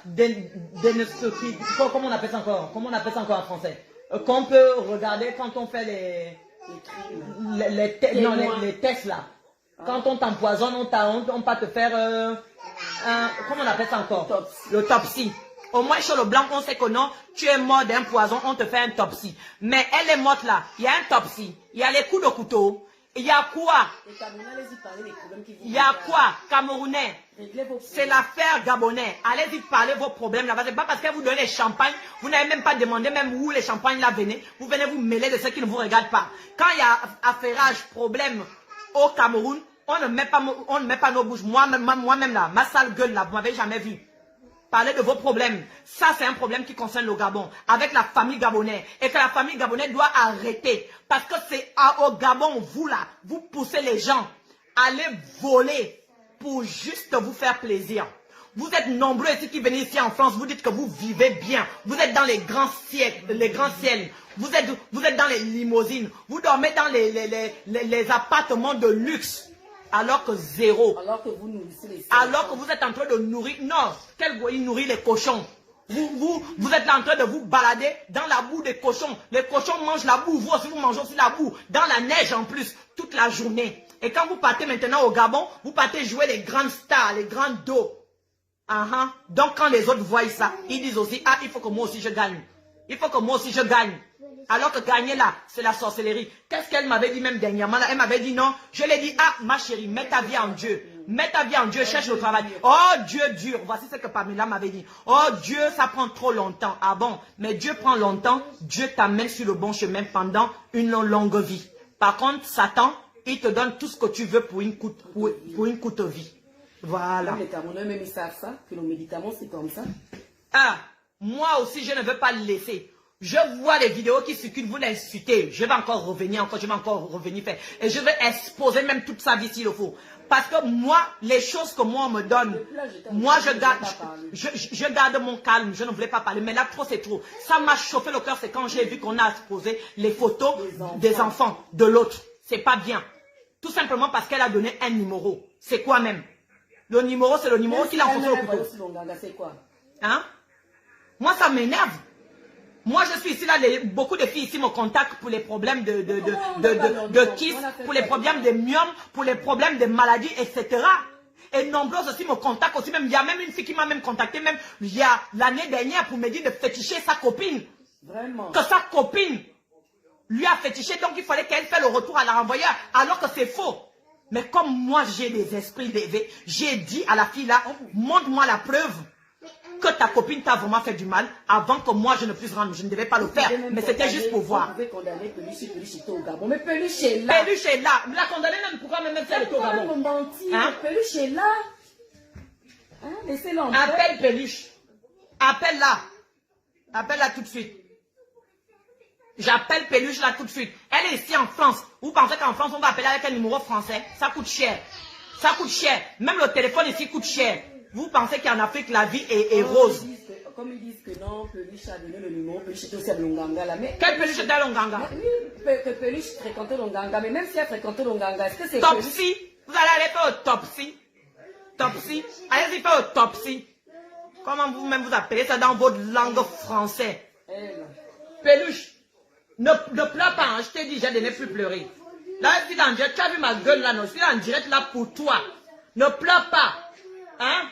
comment on appelle ça encore? Comment on appelle ça encore en français? Qu'on peut regarder quand on fait les tests là. Quand on t'empoisonne, on va te faire comment on appelle ça encore? L'autopsie. Au moins chez le blanc, on sait que non, tu es mort d'un poison, on te fait un autopsie. Mais elle est morte là, il y a un autopsie, il y a les coups de couteau, il y a quoi? Il y a quoi? Camerounais. C'est l'affaire Gabonais. Allez-y parler vos problèmes là-bas. C'est pas parce que vous donnez les champagnes, vous n'avez même pas demandé même où les champagnes là venaient. Vous venez vous mêler de ceux qui ne vous regardent pas. Quand il y a affairage, problème au Cameroun, on ne met pas nos bouches. Moi-même là, ma sale gueule là, vous m'avez jamais vu. Parler de vos problèmes. Ça, c'est un problème qui concerne le Gabon, avec la famille gabonaise. Et que la famille gabonaise doit arrêter. Parce que c'est au Gabon, vous là, vous poussez les gens à aller voler pour juste vous faire plaisir. Vous êtes nombreux ici qui venez ici en France, vous dites que vous vivez bien. Vous êtes dans les grands ciels. Vous êtes dans les limousines. Vous dormez dans les appartements de luxe. Alors que zéro. Alors que vous nourrissez les alors que vous êtes en train de nourrir. Non, quel goût il nourrit les cochons. Vous êtes en train de vous balader dans la boue des cochons. Les cochons mangent la boue. Vous aussi, vous mangez aussi la boue. Dans la neige en plus, toute la journée. Et quand vous partez maintenant au Gabon, vous partez jouer les grandes stars, les grandes dos. Donc quand les autres voient ça, ils disent aussi, ah, il faut que moi aussi je gagne. Il faut que moi aussi je gagne. Alors que gagner là, c'est la sorcellerie. Qu'est-ce qu'elle m'avait dit même dernièrement là? Elle m'avait dit non. Je l'ai dit, ah ma chérie, mets ta vie en Dieu. Mets ta vie en Dieu, cherche le travail. Oh Dieu dur. Voici ce que Pamela m'avait dit. Oh Dieu, ça prend trop longtemps. Ah bon, mais Dieu prend longtemps. Dieu t'amène sur le bon chemin pendant une longue vie. Par contre, Satan, il te donne tout ce que tu veux pour une courte vie. Voilà. Même les Camerounais, même ils savent ça, que nos médicaments c'est comme ça. Ah, moi aussi je ne veux pas le laisser. Je vois les vidéos qui circulent, vous l'insultez. Je vais encore revenir faire. Et je vais exposer même toute sa vie s'il le faut. Parce que moi, les choses que moi on me donne, moi je garde mon calme. Je ne voulais pas parler. Mais là, trop c'est trop. Ça m'a chauffé le cœur, c'est quand j'ai vu qu'on a exposé les photos des enfants de l'autre. C'est pas bien. Tout simplement parce qu'elle a donné un numéro. C'est quoi même? Le numéro, c'est le numéro qu'il a enfoncé au couteau. C'est quoi? Hein? Moi, ça m'énerve. Moi, je suis ici, là, beaucoup de filles ici me contactent pour les problèmes de kiss, pour les problèmes de myome, pour les problèmes de maladies, etc. Et nombreuses aussi me contactent aussi. Même, il y a même une fille qui m'a même contacté, même il y a l'année dernière pour me dire de féticher sa copine. Vraiment. Que sa copine lui a fétiché, donc il fallait qu'elle fasse le retour à la renvoyeur, alors que c'est faux. Mais comme moi j'ai des esprits élevés, j'ai dit à la fille là, montre-moi la preuve que ta copine t'a vraiment fait du mal avant que moi je ne puisse rendre. Je ne devais pas le faire, mais c'était juste pour voir. Vous pouvez condamner Peluche était au Gabon, mais Peluche est là. Peluche est là. La condamnée même pourquoi même faire le tour au Gabon. Hein? Peluche est là. Hein? Laissez-le entrer. Appelle Peluche. Appelle-la. Appelle-la tout de suite. J'appelle Peluche là tout de suite. Elle est ici en France. Vous pensez qu'en France on va appeler avec un numéro français? Ça coûte cher. Ça coûte cher. Même le téléphone ici coûte cher. Vous pensez qu'en Afrique la vie est rose? Comme ils disent que non, Peluche a donné le numéro, Peluche était aussi à Longanga là. Mais quel Peluche était à Longanga? Oui, que Peluche fréquentait Longanga, mais même si elle fréquentait Longanga, est-ce que c'est Topsy? Vous allez aller faire au Topsy? Topsy? Allez-y faire au Topsy. Comment vous-même vous appelez ça dans votre langue française? Peluche, ne pleure pas, hein. Je t'ai dit, j'ai donné plus pleurer. Là, je suis en direct, tu as vu ma gueule là, non? Je suis en direct là pour toi. Ne pleure pas. Hein?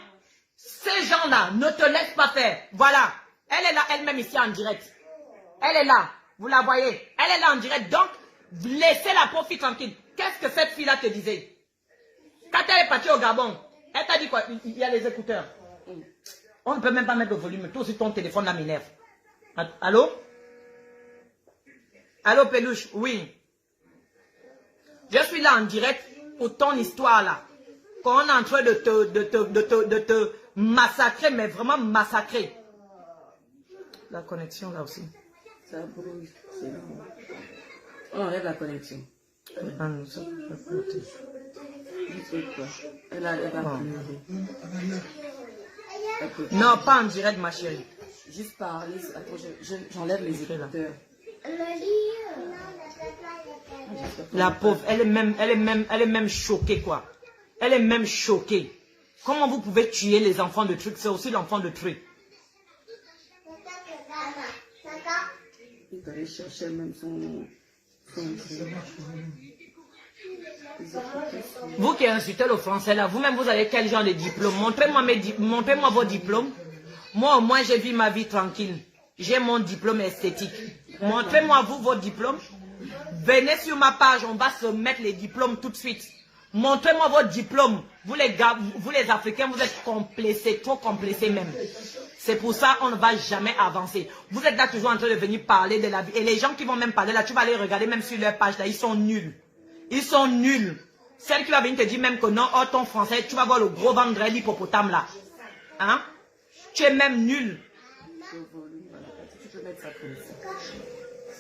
Ces gens-là ne te laissent pas faire. Voilà. Elle est là, elle-même ici en direct. Elle est là. Vous la voyez? Elle est là en direct. Donc, laissez la pauvre fille tranquille. Qu'est-ce que cette fille-là te disait? Quand elle est partie au Gabon, elle t'a dit quoi? Il y a les écouteurs. On ne peut même pas mettre le volume. Toi aussi, ton téléphone là m'énerve. Allô? Allô, Peluche? Oui. Je suis là en direct pour ton histoire là. Quand on est en train de te massacrer, mais vraiment massacrer. La connexion là aussi. Ça brouille. On enlève la connexion. Elle va pleurer. Non, pas en direct, ma chérie. Juste parler. Attends, j'enlève les écouteurs. La pauvre, elle est même choquée, quoi. Elle est même choquée. Comment vous pouvez tuer les enfants de trucs? C'est aussi l'enfant de trucs. Il allait chercher même son... Vous qui insultez le français là, vous-même vous avez quel genre de diplôme? Montrez-moi vos diplômes. Moi au moins j'ai vu ma vie tranquille. J'ai mon diplôme esthétique. Montrez-moi vous vos diplômes. Venez sur ma page, on va se mettre les diplômes tout de suite. Montrez-moi votre diplôme. Vous les gars, vous les Africains, vous êtes complexés, trop complexés même. C'est pour ça qu'on ne va jamais avancer. Vous êtes là toujours en train de venir parler de la vie. Et les gens qui vont même parler là, tu vas aller regarder même sur leur page là, ils sont nuls. Ils sont nuls. Celle qui va venir te dire même que non, oh ton français, tu vas voir le gros ventre de l'hippopotame là. Hein? Tu es même nul.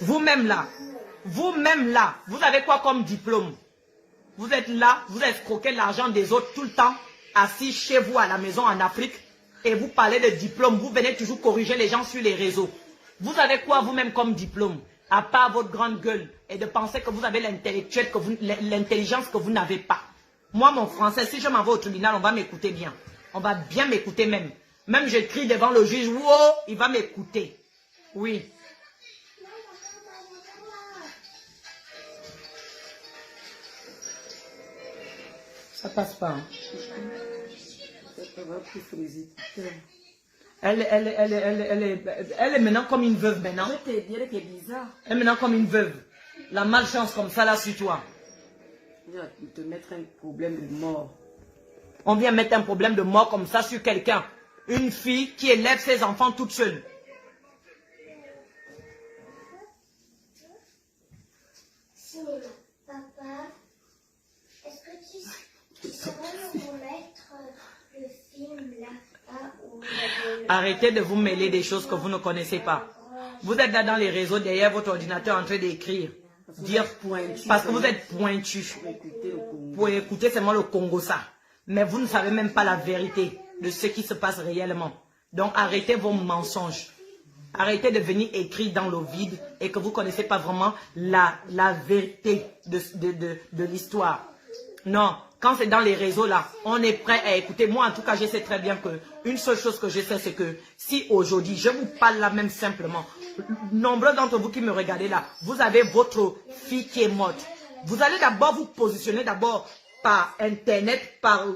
Vous-même là, vous avez quoi comme diplôme? Vous êtes là, vous escroquez l'argent des autres tout le temps, assis chez vous à la maison en Afrique, et vous parlez de diplôme, vous venez toujours corriger les gens sur les réseaux. Vous avez quoi vous-même comme diplôme? À part votre grande gueule, et de penser que vous avez l'intelligence que vous n'avez pas. Moi, mon français, si je m'en vais au tribunal, on va m'écouter bien. On va bien m'écouter même. Même je crie devant le juge, wow, il va m'écouter. Oui. Ça passe pas. Hein. Elle est maintenant comme une veuve maintenant. Je te dirais que c'est bizarre. Elle est maintenant comme une veuve. La malchance comme ça là sur toi. On vient te mettre un problème de mort. On vient mettre un problème de mort comme ça sur quelqu'un. Une fille qui élève ses enfants toute seule. Papa, est-ce que tu saurais nous mettre le film là où Arrêtez de vous mêler des choses que vous ne connaissez pas. Vous êtes là dans les réseaux derrière votre ordinateur en train d'écrire. Dire parce que vous êtes pointu. Pour écouter seulement le Congo ça. Mais vous ne savez même pas la vérité de ce qui se passe réellement. Donc arrêtez vos mensonges. Arrêtez de venir écrire dans le vide et que vous ne connaissez pas vraiment la vérité de l'histoire. Non, quand c'est dans les réseaux là, on est prêt à écouter. Moi en tout cas, je sais très bien que une seule chose que je sais, c'est que si aujourd'hui, je vous parle là même simplement, nombreux d'entre vous qui me regardez là, vous avez votre fille qui est morte. Vous allez d'abord vous positionner d'abord par Internet, par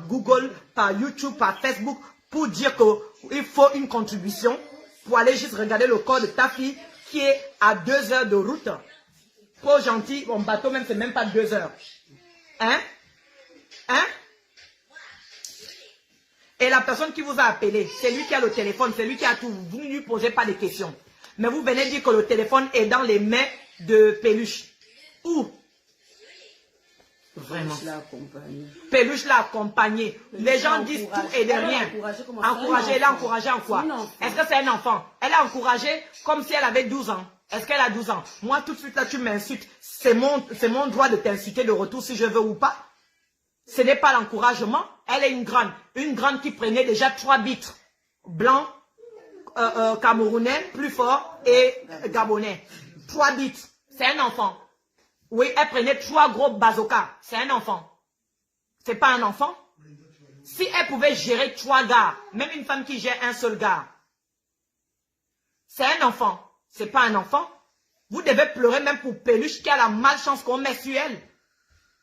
Google, par YouTube, par Facebook, pour dire qu'il faut une contribution pour aller juste regarder le corps de ta fille qui est à 2 heures de route. Trop gentil, mon bateau même, c'est même pas 2 heures. Hein? Hein? Et la personne qui vous a appelé, c'est lui qui a le téléphone, c'est lui qui a tout. Vous ne lui posez pas de questions. Mais vous venez dire que le téléphone est dans les mains de Peluche. Où? Vraiment. Peluche l'a accompagné. Les gens disent tout et de rien. Encourager, elle a encouragé en quoi? Est-ce que c'est un enfant? Elle a encouragé comme si elle avait 12 ans. Est-ce qu'elle a 12 ans? Moi, tout de suite, là, tu m'insultes. C'est mon droit de t'insulter de retour si je veux ou pas. Ce n'est pas l'encouragement. Elle est une grande qui prenait déjà 3 bitres. Blanc, camerounais, plus fort, et gabonais. 3 bitres. C'est un enfant. Oui, elle prenait 3 gros bazookas. C'est un enfant. C'est pas un enfant. Si elle pouvait gérer 3 gars, même une femme qui gère un seul gars, c'est un enfant. C'est pas un enfant. Vous devez pleurer même pour Peluche qui a la malchance qu'on met sur elle.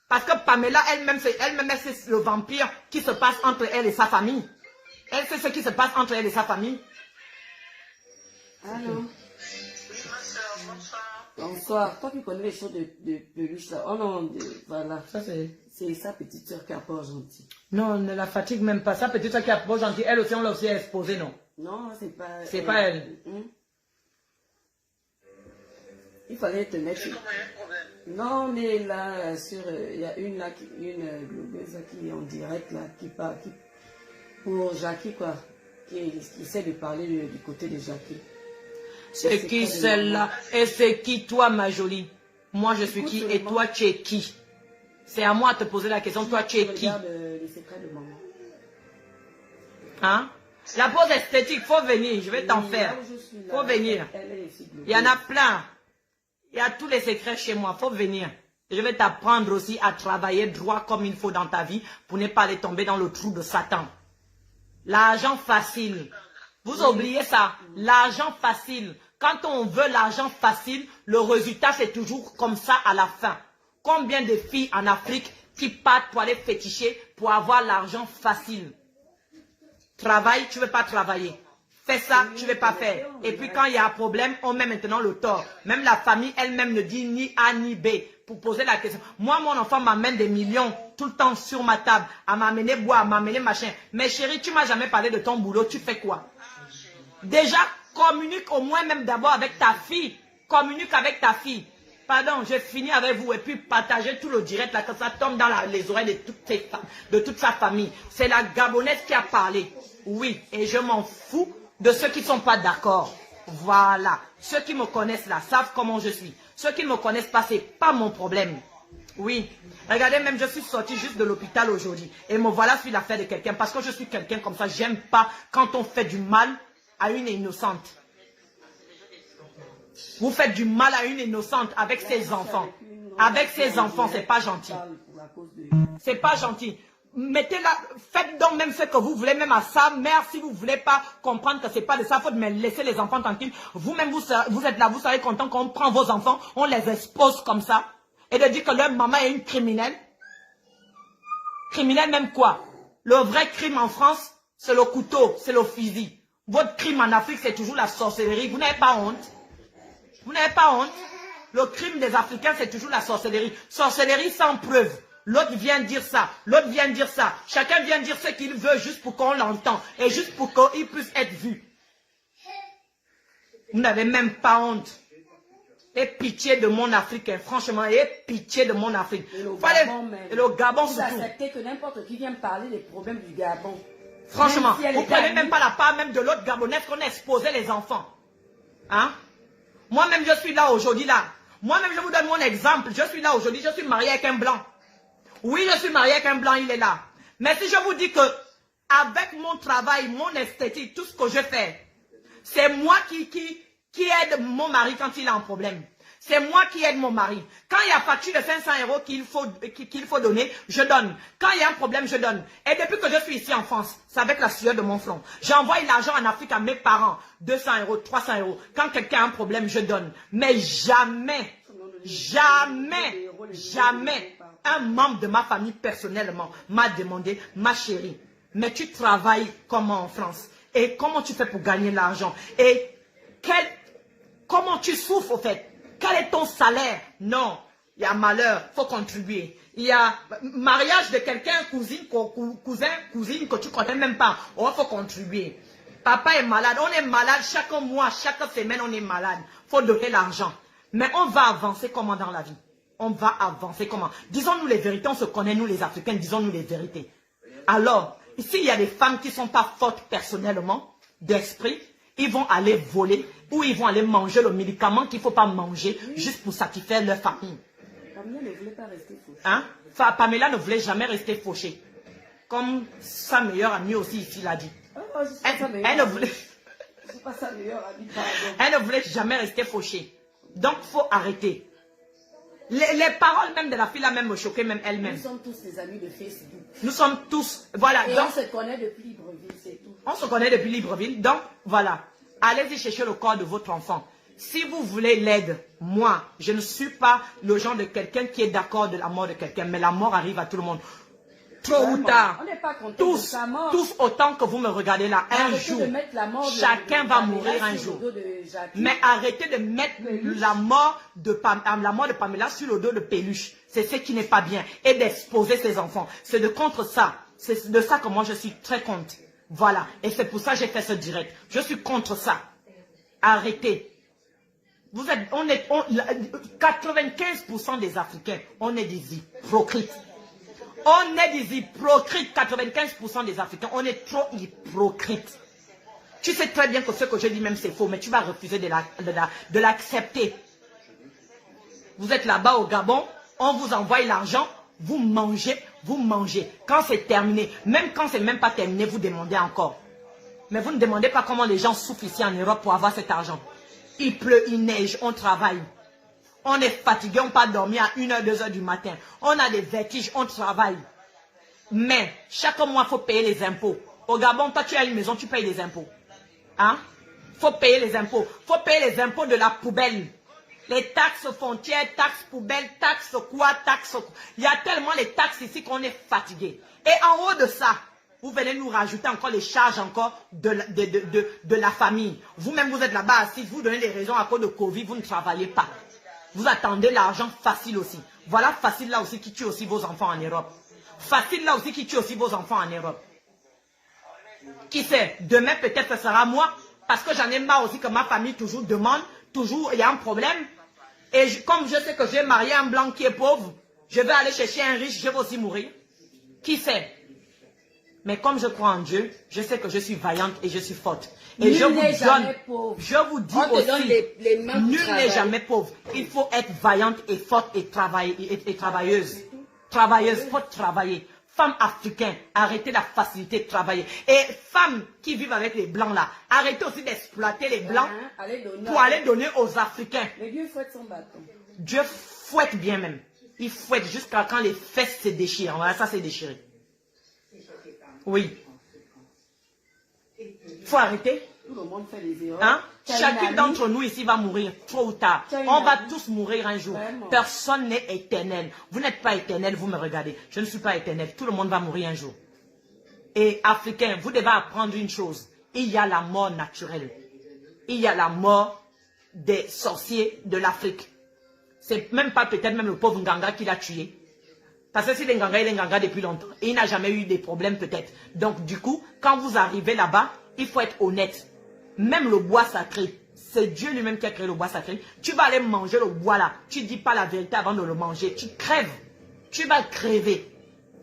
Parce que Pamela, elle-même, c'est le vampire qui se passe entre elle et sa famille. Elle sait ce qui se passe entre elle et sa famille. Allô? Bonsoir. Toi qui connais les choses de Peluche là. Oh non, voilà. Ça c'est sa petite soeur qui a pas gentil. Non, ne la fatigue même pas. Sa petite soeur qui a pas gentil. Elle aussi, on l'a aussi exposée, non? Non, c'est pas... C'est pas elle. Il fallait te mettre... Non, mais là, il y a une là, une blogueuse qui est en direct là, qui parle, pour Jackie quoi, qui essaie de parler du côté de Jackie. C'est qui celle-là? Et c'est qui toi, ma jolie? Moi, je suis qui et toi, tu es qui? C'est à moi de te poser la question, toi, tu es qui? Regarde les secrets de maman. Hein? La pose esthétique, faut venir, je vais t'en faire. Faut venir. Il y en a plein. Il y a tous les secrets chez moi, faut venir. Et je vais t'apprendre aussi à travailler droit comme il faut dans ta vie pour ne pas aller tomber dans le trou de Satan. L'argent facile. Vous oubliez ça. L'argent facile. Quand on veut l'argent facile, le résultat c'est toujours comme ça à la fin. Combien de filles en Afrique qui partent pour aller féticher pour avoir l'argent facile? Travaille, tu ne veux pas travailler. Fais ça, tu ne veux pas faire. Et puis quand il y a un problème, on met maintenant le tort. Même la famille elle-même ne dit ni A ni B pour poser la question. Moi, mon enfant m'amène des millions tout le temps sur ma table. À m'amener boire, à m'amener machin. Mais chérie, tu ne m'as jamais parlé de ton boulot. Tu fais quoi? Déjà, communique au moins même d'abord avec ta fille. Communique avec ta fille. Pardon, j'ai fini avec vous. Et puis partagez tout le direct là, que ça tombe dans les oreilles de toute sa famille. C'est la Gabonaise qui a parlé. Oui, et je m'en fous de ceux qui ne sont pas d'accord. Voilà. Ceux qui me connaissent là savent comment je suis. Ceux qui ne me connaissent pas, ce n'est pas mon problème. Oui. Regardez, même je suis sortie juste de l'hôpital aujourd'hui. Et me voilà sur l'affaire de quelqu'un. Parce que je suis quelqu'un comme ça. J'aime pas quand on fait du mal à une innocente. Vous faites du mal à une innocente avec ses enfants. Avec ses enfants, c'est pas gentil. C'est pas gentil. Mettez-la, faites donc même ce que vous voulez, même à sa mère, si vous ne voulez pas comprendre que c'est pas de sa faute, mais laissez les enfants tranquilles. Vous-même, vous êtes là, vous serez content qu'on prend vos enfants, on les expose comme ça, et de dire que leur maman est une criminelle. Criminelle même quoi? Le vrai crime en France, c'est le couteau, c'est le fusil. Votre crime en Afrique, c'est toujours la sorcellerie. Vous n'avez pas honte? Vous n'avez pas honte? Le crime des Africains, c'est toujours la sorcellerie. Sorcellerie sans preuve. L'autre vient dire ça, l'autre vient dire ça. Chacun vient dire ce qu'il veut juste pour qu'on l'entende et juste pour qu'il puisse être vu. Vous n'avez même pas honte. Et pitié de mon Afrique, hein. Franchement, et pitié de mon Afrique. Et le Gabon surtout. Vous acceptez que n'importe qui vient parler des problèmes du Gabon. Franchement, si vous ne prenez même pas la part même de l'autre Gabonaise qu'on a exposé les enfants. Hein? Moi-même, je suis là aujourd'hui, là. Moi-même, je vous donne mon exemple. Je suis là aujourd'hui, je suis mariée avec un blanc. Oui, je suis mariée avec un blanc, il est là. Mais si je vous dis que, avec mon travail, mon esthétique, tout ce que je fais, c'est moi qui aide mon mari quand il a un problème. C'est moi qui aide mon mari. Quand il y a facture de 500 € qu'il faut donner, je donne. Quand il y a un problème, je donne. Et depuis que je suis ici en France, c'est avec la sueur de mon front. J'envoie l'argent en Afrique à mes parents. 200 €, 300 €. Quand quelqu'un a un problème, je donne. Mais jamais, jamais, jamais un membre de ma famille personnellement m'a demandé, ma chérie, mais tu travailles comment en France? Et comment tu fais pour gagner l'argent? Et comment tu souffres au fait? Quel est ton salaire? Non, il y a malheur, il faut contribuer. Il y a mariage de quelqu'un, cousine, cousine que tu ne connais même pas. Oh, il faut contribuer. Papa est malade, on est malade chaque mois, chaque semaine on est malade. Il faut donner l'argent. Mais on va avancer comment dans la vie? On va avancer comment? Disons-nous les vérités, on se connaît nous les Africains, disons-nous les vérités. Alors, ici il y a des femmes qui ne sont pas fortes personnellement, d'esprit, ils vont aller voler ou ils vont aller manger le médicament qu'il ne faut pas manger juste pour satisfaire leur famille. Pamela ne voulait pas rester fauchée. Hein? Pamela ne voulait jamais rester fauchée. Comme sa meilleure amie aussi ici l'a dit. Elle ne voulait... Je suis pas sa meilleure amie, pardon. Elle ne voulait jamais rester fauchée. Donc, il faut arrêter. Les paroles même de la fille là même me choquaient même elle-même. Nous sommes tous des amis de Facebook. Nous sommes tous... Voilà. Et donc, on se connaît depuis Libreville, c'est tout. On se connaît depuis Libreville. Donc, voilà. Allez-y chercher le corps de votre enfant. Si vous voulez l'aide, moi, je ne suis pas le genre de quelqu'un qui est d'accord de la mort de quelqu'un. Mais la mort arrive à tout le monde. Tôt ou tard. On n'est pas content de sa mort. Tous autant que vous me regardez là, un jour, chacun va mourir un jour. Mais arrêtez de mettre la mort de Pamela sur le dos de Peluche. C'est ce qui n'est pas bien. Et d'exposer ses enfants. C'est de contre ça. C'est de ça que moi je suis très contre. Voilà. Et c'est pour ça que j'ai fait ce direct. Je suis contre ça. Arrêtez. 95% des Africains, on est des hypocrites. On est des hypocrites, 95% des Africains, on est trop hypocrites. Tu sais très bien que ce que je dis même c'est faux, mais tu vas refuser de l'accepter. Vous êtes là-bas au Gabon, on vous envoie l'argent, vous mangez. Quand c'est terminé, même quand c'est même pas terminé, vous demandez encore. Mais vous ne demandez pas comment les gens souffrent ici en Europe pour avoir cet argent. Il pleut, il neige, on travaille. On est fatigué, on part dormir à 1h, 2h du matin. On a des vertiges, on travaille. Mais chaque mois, il faut payer les impôts. Au Gabon, toi, tu as une maison, tu payes les impôts. Hein? Il faut payer les impôts. Il faut payer les impôts de la poubelle. Les taxes frontières, taxes poubelles, taxes quoi, taxes... Il y a tellement les taxes ici qu'on est fatigué. Et en haut de ça, vous venez nous rajouter encore les charges encore de la famille. Vous-même, vous êtes là-bas assis, vous donnez des raisons à cause de Covid, vous ne travaillez pas. Vous attendez l'argent facile aussi. Voilà facile là aussi qui tue aussi vos enfants en Europe. Facile là aussi qui tue aussi vos enfants en Europe. Qui sait, demain peut-être ce sera moi. Parce que j'en ai marre aussi que ma famille toujours demande, toujours il y a un problème. Et comme je sais que j'ai marié un blanc qui est pauvre, je vais aller chercher un riche, je vais aussi mourir. Qui sait? Mais comme je crois en Dieu, je sais que je suis vaillante et je suis forte. Et je vous dis aussi, nul n'est jamais pauvre. Il faut être vaillante et forte et travailleuse. Travailleuse, faut travailler. Femmes africaines, arrêtez la facilité de travailler. Et femmes qui vivent avec les blancs là, arrêtez aussi d'exploiter les blancs pour aller donner aux Africains. Mais Dieu fouette son bâton. Dieu fouette bien même. Il fouette jusqu'à quand les fesses se déchirent. Voilà, ça c'est déchiré. Oui. Il faut arrêter. Tout le monde fait les erreurs. Hein? Chacun d'entre nous ici va mourir tôt ou tard. On va tous mourir un jour. Vraiment. Personne n'est éternel. Vous n'êtes pas éternel, vous me regardez. Je ne suis pas éternel. Tout le monde va mourir un jour. Et Africains, vous devez apprendre une chose. Il y a la mort naturelle. Il y a la mort des sorciers de l'Afrique. C'est même pas peut-être même le pauvre Nganga qui l'a tué. Parce que si les Nganga, il est Nganga depuis longtemps. Et il n'a jamais eu des problèmes peut-être. Donc du coup, quand vous arrivez là-bas, il faut être honnête. Même le bois sacré, c'est Dieu lui-même qui a créé le bois sacré. Tu vas aller manger le bois là. Tu ne dis pas la vérité avant de le manger. Tu crèves. Tu vas crever.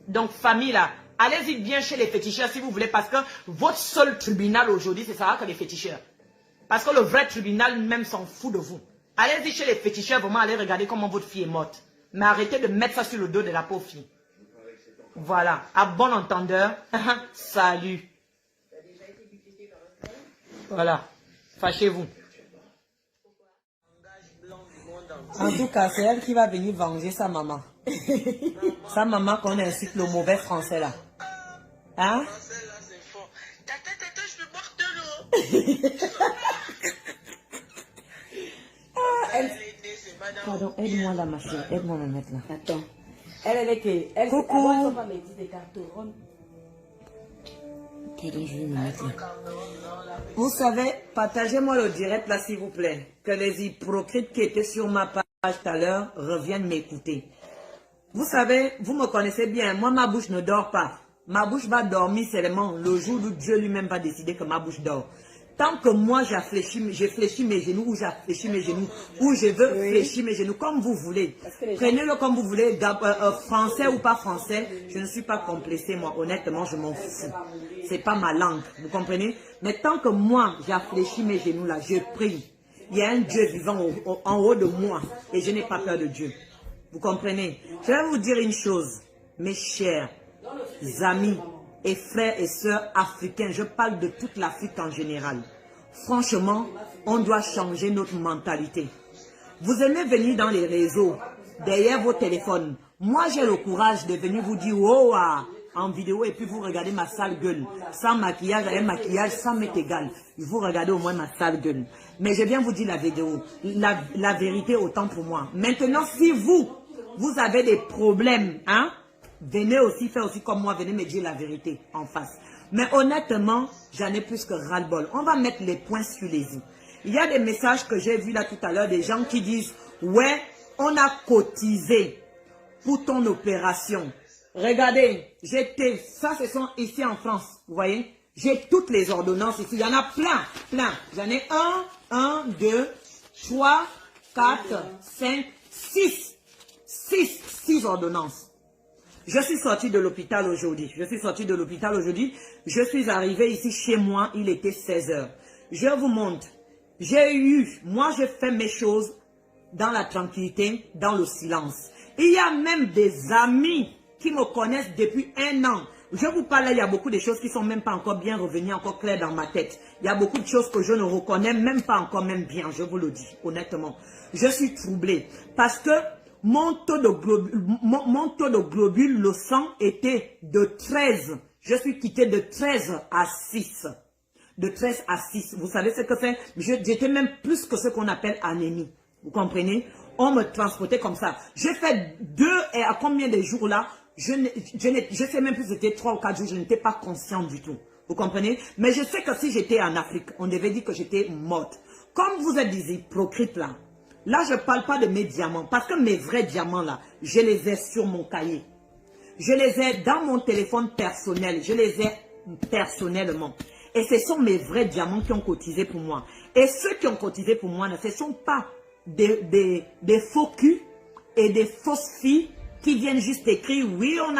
Donc famille là, allez-y bien chez les féticheurs si vous voulez. Parce que votre seul tribunal aujourd'hui, c'est ça que les féticheurs. Parce que le vrai tribunal même s'en fout de vous. Allez-y chez les féticheurs, vraiment allez regarder comment votre fille est morte. Mais arrêtez de mettre ça sur le dos de la pauvre fille. Voilà. À bon entendeur. Salut. Voilà. Fâchez-vous. En tout cas, c'est elle qui va venir venger sa maman. Sa maman qu'on incite le mauvais français là. Hein? Pardon, aide-moi là, ma chérie. Aide-moi à me mettre là. Attends. Elle est que... Elle, Coucou. elle va mettre des cartons. Pardon, je vais me mettre là. Vous savez, partagez-moi le direct là, s'il vous plaît. Que les hypocrites qui étaient sur ma page tout à l'heure reviennent m'écouter. Vous savez, vous me connaissez bien. Moi, ma bouche ne dort pas. Ma bouche va dormir seulement le jour où Dieu lui-même va décider que ma bouche dort. Tant que moi, j'ai fléchi mes genoux, ou j'affléchis mes genoux, ou je veux fléchir mes genoux, comme vous voulez. Prenez-le comme vous voulez, français ou pas français. Je ne suis pas complexé, moi. Honnêtement, je m'en fous. C'est pas ma langue, vous comprenez? Mais tant que moi, j'affléchis mes genoux là, je prie. Il y a un Dieu vivant en haut de moi et je n'ai pas peur de Dieu. Vous comprenez? Je vais vous dire une chose, mes chers amis et frères et sœurs africains, je parle de toute l'Afrique en général. Franchement, on doit changer notre mentalité. Vous aimez venir dans les réseaux, derrière vos téléphones. Moi, j'ai le courage de venir vous dire « Oh, ah !» en vidéo et puis vous regardez ma sale gueule. Sans maquillage, avec maquillage, ça m'est égal. Vous regardez au moins ma sale gueule. Mais je viens vous dire la vidéo, la vérité autant pour moi. Maintenant, si vous avez des problèmes, hein, venez aussi faire aussi comme moi, venez me dire la vérité en face. Mais honnêtement, j'en ai plus que ras-le-bol. On va mettre les points sur les i. Il y a des messages que j'ai vus là tout à l'heure, des gens qui disent « Ouais, on a cotisé pour ton opération. » Regardez, ça ce sont ici en France, vous voyez. J'ai toutes les ordonnances ici, il y en a plein. J'en ai 1, 2, 3, 4, 5, 6 ordonnances. Je suis sorti de l'hôpital aujourd'hui. Je suis arrivé ici chez moi, il était 16 h. Je vous montre. Moi j'ai fait mes choses dans la tranquillité, dans le silence. Il y a même des amis qui me connaissent depuis 1 an. Je vous parle, il y a beaucoup de choses qui ne sont même pas encore bien revenues, encore claires dans ma tête. Il y a beaucoup de choses que je ne reconnais même pas encore même bien, je vous le dis, honnêtement. Je suis troublée parce que mon taux de globules, le sang était de 13. Je suis quitté de 13 à 6. De 13 à 6. Vous savez ce que c'est? J'étais même plus que ce qu'on appelle anémie. Vous comprenez? On me transportait comme ça. J'ai fait 2 et à combien de jours là? Je sais même plus si c'était 3 ou 4 jours, je n'étais pas consciente du tout. Vous comprenez? Mais je sais que si j'étais en Afrique, on devait dire que j'étais morte. Comme vous êtes des hypocrites là, je ne parle pas de mes diamants. Parce que mes vrais diamants là, je les ai sur mon cahier. Je les ai dans mon téléphone personnel. Je les ai personnellement. Et ce sont mes vrais diamants qui ont cotisé pour moi. Et ceux qui ont cotisé pour moi, ce ne sont pas des faux culs et des fausses filles qui viennent juste écrire, oui, on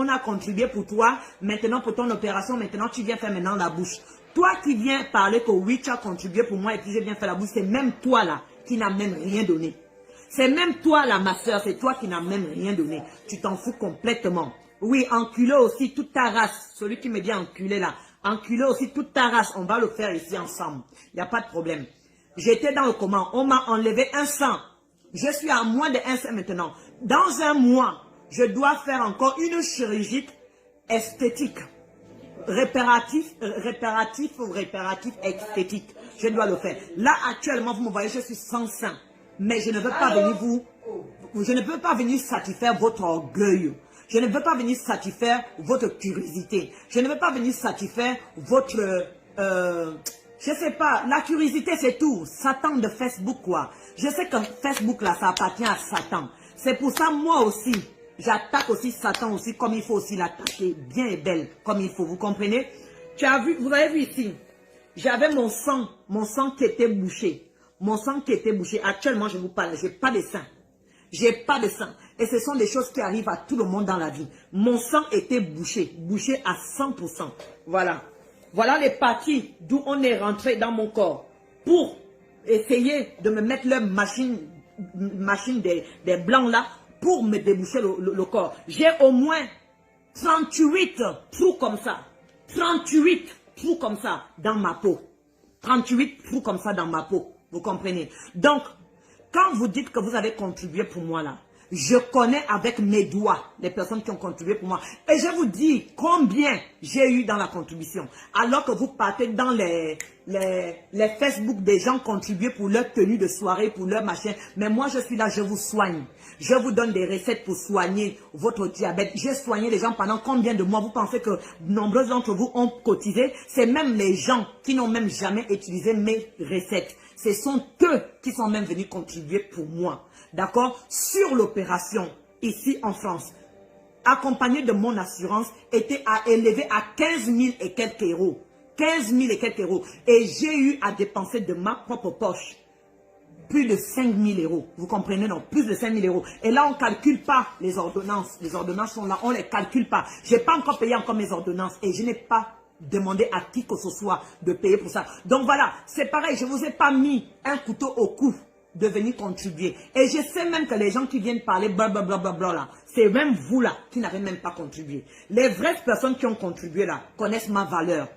a contribué pour toi, maintenant pour ton opération, maintenant tu viens faire maintenant la bouche. Toi qui viens parler que oui, tu as contribué pour moi et puis je viens faire la bouche, c'est même toi là qui n'a même rien donné. C'est même toi là, ma soeur, c'est toi qui n'as même rien donné. Tu t'en fous complètement. Oui, enculé aussi toute ta race, celui qui me dit enculé là, enculé aussi toute ta race, on va le faire ici ensemble. Il n'y a pas de problème. J'étais dans le coma, on m'a enlevé un sang. Je suis à moins de 1 sang maintenant. Dans 1 mois, je dois faire encore une chirurgie esthétique. Réparatif esthétique. Je dois le faire. Là, actuellement, vous me voyez, je suis sans sein. Mais je ne veux pas venir satisfaire votre orgueil. Je ne veux pas venir satisfaire votre curiosité. Je ne veux pas venir satisfaire votre... je sais pas, la curiosité c'est tout. Satan de Facebook quoi. Je sais que Facebook là, ça appartient à Satan. C'est pour ça, moi aussi, j'attaque aussi Satan aussi, comme il faut aussi l'attaquer, bien et belle, comme il faut, vous comprenez? Tu as vu, vous avez vu ici, j'avais mon sang qui était bouché. Mon sang qui était bouché. Actuellement, je vous parle, j'ai pas de sang. J'ai pas de sang. Et ce sont des choses qui arrivent à tout le monde dans la vie. Mon sang était bouché à 100%. Voilà. Voilà les parties d'où on est rentré dans mon corps pour essayer de me mettre leur machine des blancs là pour me déboucher le corps. J'ai au moins 38 trous comme ça. 38 trous comme ça dans ma peau. 38 trous comme ça dans ma peau. Vous comprenez? Donc, quand vous dites que vous avez contribué pour moi là, Je connais avec mes doigts les personnes qui ont contribué pour moi. Et je vous dis combien j'ai eu dans la contribution. Alors que vous partez dans les Facebook des gens contribuer pour leur tenue de soirée, pour leur machin. Mais moi, je suis là, je vous soigne. Je vous donne des recettes pour soigner votre diabète. J'ai soigné les gens pendant combien de mois? Vous pensez que nombreux d'entre vous ont cotisé? C'est même les gens qui n'ont même jamais utilisé mes recettes. Ce sont eux qui sont même venus contribuer pour moi. D'accord? Sur l'opération, ici en France, accompagné de mon assurance, était élevé à 15 000 et quelques euros. 15 000 et quelques euros. Et j'ai eu à dépenser de ma propre poche plus de 5 000 euros. Vous comprenez, non? Plus de 5 000 euros. Et là, on ne calcule pas les ordonnances. Les ordonnances sont là, on ne les calcule pas. Je n'ai pas encore payé encore mes ordonnances et je n'ai pas demandé à qui que ce soit de payer pour ça. Donc voilà, c'est pareil, je ne vous ai pas mis un couteau au cou de venir contribuer. Et je sais même que les gens qui viennent parler blablabla là, c'est même vous là qui n'avez même pas contribué. Les vraies personnes qui ont contribué là connaissent ma valeur.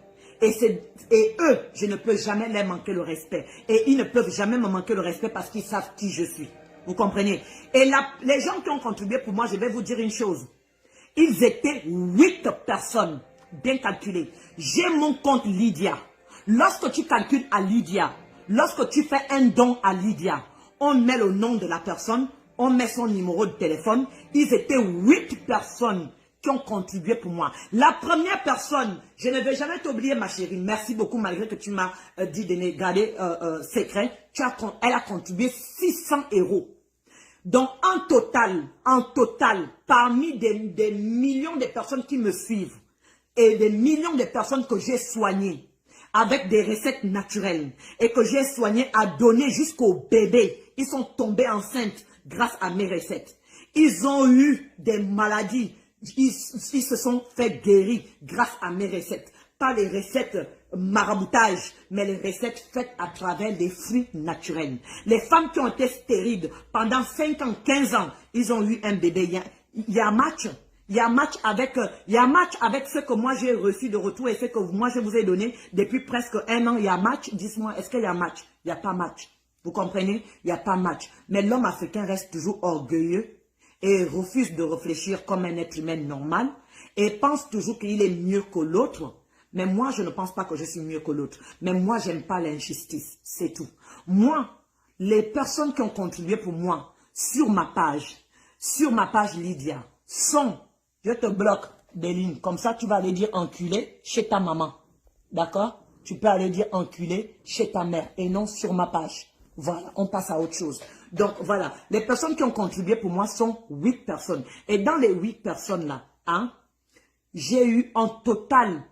Et eux, je ne peux jamais leur manquer le respect. Et ils ne peuvent jamais me manquer le respect parce qu'ils savent qui je suis. Vous comprenez? Et les gens qui ont contribué pour moi, je vais vous dire une chose. Ils étaient 8 personnes, bien calculées. J'ai mon compte Lydia. Lorsque tu calcules à Lydia, lorsque tu fais un don à Lydia, on met le nom de la personne, on met son numéro de téléphone. Ils étaient 8 personnes qui ont contribué pour moi. La première personne, je ne vais jamais t'oublier ma chérie, merci beaucoup malgré que tu m'as dit de garder secret, elle a contribué 600 euros. Donc en total, parmi des millions de personnes qui me suivent et des millions de personnes que j'ai soignées avec des recettes naturelles et que j'ai soignées à donner jusqu'au bébé, ils sont tombés enceintes grâce à mes recettes. Ils ont eu des maladies. Ils se sont fait guérir grâce à mes recettes. Pas les recettes maraboutage, mais les recettes faites à travers des fruits naturels. Les femmes qui ont été stériles pendant 5 ans, 15 ans, ils ont eu un bébé. Il y a un match. Il y a un match avec ce que moi j'ai reçu de retour et ce que moi je vous ai donné depuis presque 1 an. Il y a un match. Dites-moi, est-ce qu'il y a un match? Il n'y a pas match. Vous comprenez? Il n'y a pas match. Mais l'homme africain reste toujours orgueilleux et refuse de réfléchir comme un être humain normal et pense toujours qu'il est mieux que l'autre. Mais moi, je ne pense pas que je suis mieux que l'autre. Mais moi, j'aime pas l'injustice. C'est tout. Moi, les personnes qui ont contribué pour moi sur ma page Lydia, sont, je te bloque des lignes. Comme ça, tu vas aller dire enculé chez ta maman. D'accord? Tu peux aller dire enculé chez ta mère et non sur ma page. Voilà, on passe à autre chose. Donc voilà, les personnes qui ont contribué pour moi sont 8 personnes. Et dans les 8 personnes-là, hein, j'ai eu en total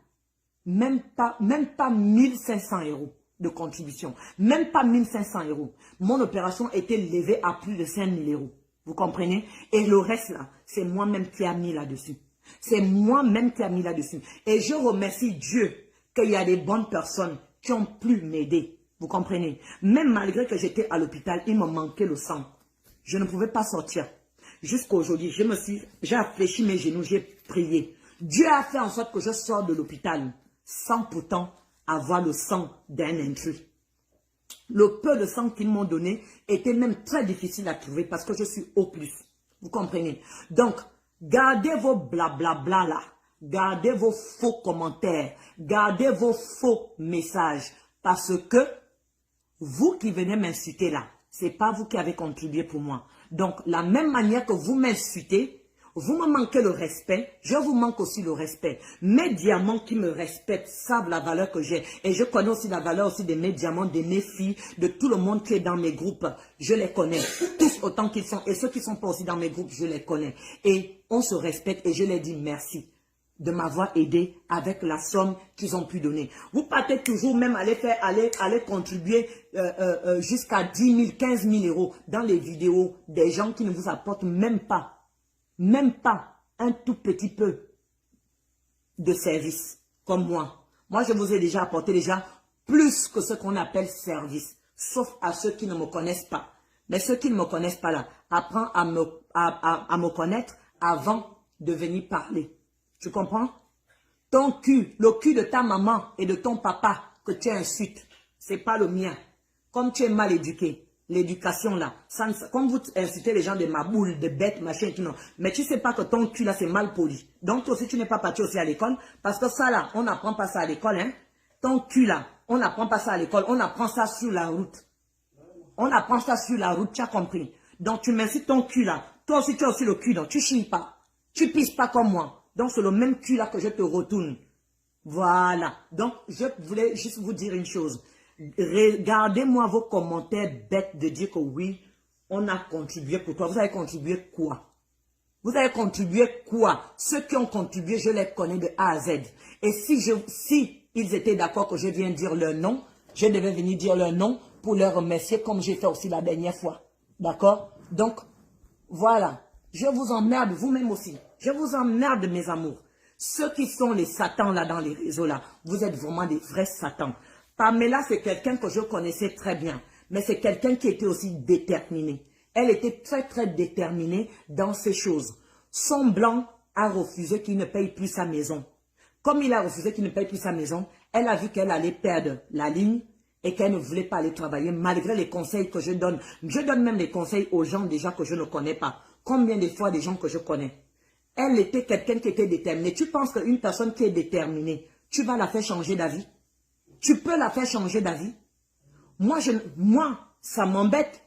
même pas 1500 euros de contribution. Même pas 1500 euros. Mon opération était levée à plus de 5000 euros. Vous comprenez? Et le reste là, c'est moi-même qui a mis là-dessus. C'est moi-même qui a mis là-dessus. Et je remercie Dieu qu'il y a des bonnes personnes qui ont pu m'aider. Vous comprenez? Même malgré que j'étais à l'hôpital, il me manquait le sang. Je ne pouvais pas sortir. Jusqu'à aujourd'hui, j'ai affléchi mes genoux, j'ai prié. Dieu a fait en sorte que je sorte de l'hôpital sans pourtant avoir le sang d'un intrus. Le peu de sang qu'ils m'ont donné était même très difficile à trouver parce que je suis au plus. Vous comprenez? Donc, gardez vos blablabla là. Gardez vos faux commentaires. Gardez vos faux messages. Parce que vous qui venez m'insulter là, ce n'est pas vous qui avez contribué pour moi. Donc, la même manière que vous m'insultez, vous me manquez le respect, je vous manque aussi le respect. Mes diamants qui me respectent savent la valeur que j'ai. Et je connais aussi la valeur aussi de mes diamants, de mes filles, de tout le monde qui est dans mes groupes. Je les connais, tous autant qu'ils sont. Et ceux qui ne sont pas aussi dans mes groupes, je les connais. Et on se respecte et je les dis merci de m'avoir aidé avec la somme qu'ils ont pu donner. Vous partez toujours même aller contribuer jusqu'à 10 000, 15 000 euros dans les vidéos des gens qui ne vous apportent même pas un tout petit peu de service comme moi. Moi, je vous ai déjà apporté plus que ce qu'on appelle service, sauf à ceux qui ne me connaissent pas. Mais ceux qui ne me connaissent pas là, apprends à me connaître avant de venir parler. Tu comprends? Ton cul, le cul de ta maman et de ton papa que tu insultes, ce n'est pas le mien. Comme tu es mal éduqué, l'éducation là, comme vous incitez les gens de maboules, de bêtes, machin et tout, non. Mais tu sais pas que ton cul là, c'est mal poli. Donc, toi aussi, tu n'es pas parti aussi à l'école. Parce que ça là, on n'apprend pas ça à l'école, hein. Ton cul là, on n'apprend pas ça à l'école. On apprend ça sur la route. On apprend ça sur la route, tu as compris. Donc, tu m'incites ton cul là. Toi aussi, tu as aussi le cul, donc tu chies pas. Tu pisses pas comme moi. Donc, c'est le même cul là que je te retourne. Voilà. Donc, je voulais juste vous dire une chose. Regardez-moi vos commentaires bêtes de dire que oui, on a contribué pour toi. Vous avez contribué quoi? Vous avez contribué quoi? Ceux qui ont contribué, je les connais de A à Z. Et si ils étaient d'accord que je viens dire leur nom, je devais venir dire leur nom pour leur remercier comme j'ai fait aussi la dernière fois. D'accord? Donc, voilà. Je vous emmerde vous-même aussi. Je vous emmerde mes amours. Ceux qui sont les satans là dans les réseaux là, vous êtes vraiment des vrais satans. Pamela, c'est quelqu'un que je connaissais très bien, mais c'est quelqu'un qui était aussi déterminé. Elle était très très déterminée dans ces choses. Son blanc a refusé qu'il ne paye plus sa maison. Comme il a refusé qu'il ne paye plus sa maison, elle a vu qu'elle allait perdre la ligne et qu'elle ne voulait pas aller travailler malgré les conseils que je donne. Je donne même des conseils aux gens déjà que je ne connais pas. Combien de fois des gens que je connais? Elle était quelqu'un qui était déterminé. Tu penses qu'une personne qui est déterminée, tu vas la faire changer d'avis? Tu peux la faire changer d'avis? Moi, ça m'embête.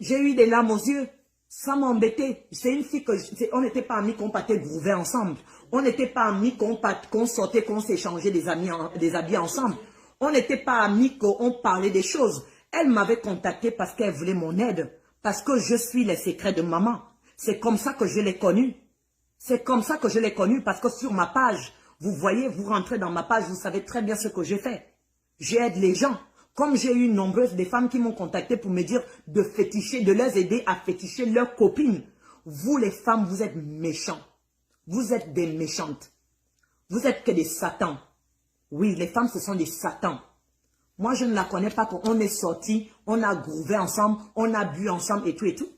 J'ai eu des larmes aux yeux. Ça m'embêtait. C'est une fille que... On n'était pas amis qu'on partait grouver ensemble. On n'était pas amis qu'on sortait, qu'on s'échangeait des habits ensemble. On n'était pas amis qu'on parlait des choses. Elle m'avait contacté parce qu'elle voulait mon aide. Parce que je suis les secrets de maman. C'est comme ça que je l'ai connue. C'est comme ça que je l'ai connue parce que sur ma page, vous voyez, vous rentrez dans ma page, vous savez très bien ce que je fais. J'aide les gens. Comme j'ai eu nombreuses des femmes qui m'ont contacté pour me dire de féticher, de les aider à féticher leurs copines. Vous les femmes, vous êtes méchants. Vous êtes des méchantes. Vous êtes que des satans. Oui, les femmes, ce sont des satans. Moi, je ne la connais pas qu'on est sortis, on a grouvé ensemble, on a bu ensemble et tout et tout.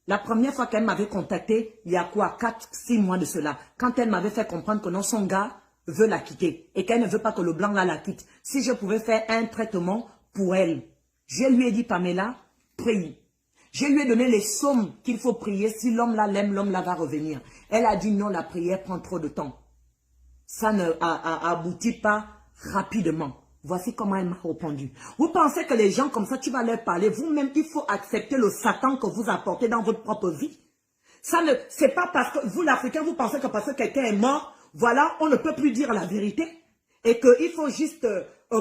La première fois qu'elle m'avait contacté, il y a quoi, 4-6 mois de cela, quand elle m'avait fait comprendre que non, son gars veut la quitter et qu'elle ne veut pas que le blanc là la quitte. Si je pouvais faire un traitement pour elle, je lui ai dit, Pamela, prie. Je lui ai donné les sommes qu'il faut prier. Si l'homme là l'aime, l'homme là va revenir. Elle a dit non, la prière prend trop de temps. Ça ne aboutit pas rapidement. Voici comment elle m'a répondu. Vous pensez que les gens comme ça, tu vas leur parler. Vous-même, il faut accepter le Satan que vous apportez dans votre propre vie. Ça ne, c'est pas parce que vous, l'Africain, vous pensez que parce que quelqu'un est mort, voilà, on ne peut plus dire la vérité. Et qu'il faut juste